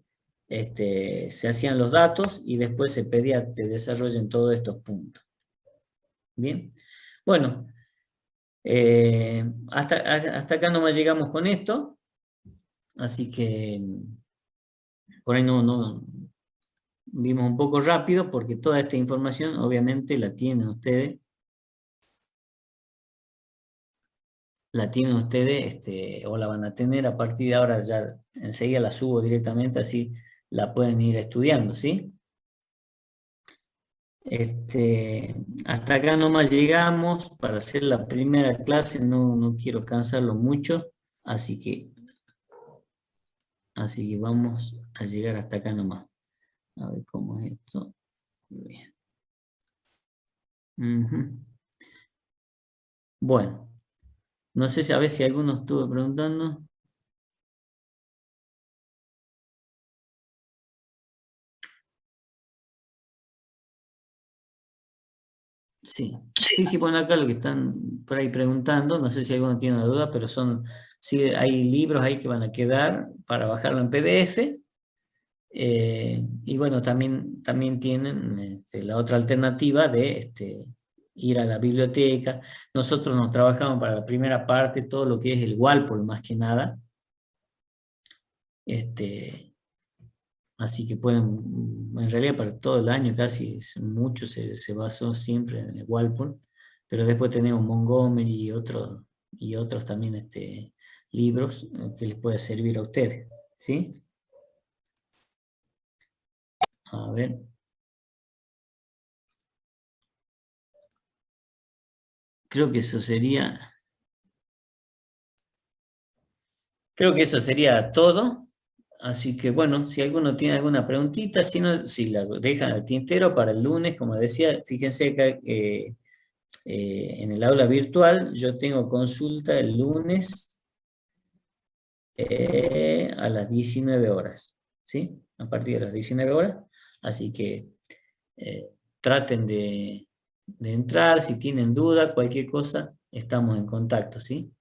Se hacían los datos y después se pedía que desarrollen todos estos puntos. Bien, bueno, hasta acá nomás llegamos con esto, así que por ahí no vimos un poco rápido, porque toda esta información obviamente la tienen ustedes. O la van a tener a partir de ahora, ya enseguida la subo directamente, así la pueden ir estudiando, ¿sí? Hasta acá nomás llegamos para hacer la primera clase, no quiero cansarlo mucho, así que vamos a llegar hasta acá nomás. A ver cómo es esto. Bien. Bueno, no sé si a ver si alguno estuvo preguntando. Sí, bueno, acá lo que están por ahí preguntando, no sé si alguno tiene una duda, pero sí, hay libros ahí que van a quedar para bajarlo en PDF. Y bueno, también tienen la otra alternativa de ir a la biblioteca. Nosotros nos trabajamos para la primera parte, todo lo que es el Walpole más que nada. Así que pueden, en realidad para todo el año casi mucho se basó siempre en el Walpole, pero después tenemos Montgomery y otros también libros que les puede servir a ustedes, ¿sí? A ver. Creo que eso sería todo. Así que bueno, si alguno tiene alguna preguntita, si la dejan al tintero para el lunes, como decía, fíjense que en el aula virtual yo tengo consulta el lunes a las 19 horas, ¿sí? A partir de las 19 horas. Así que traten de entrar, si tienen duda, cualquier cosa, estamos en contacto, ¿sí?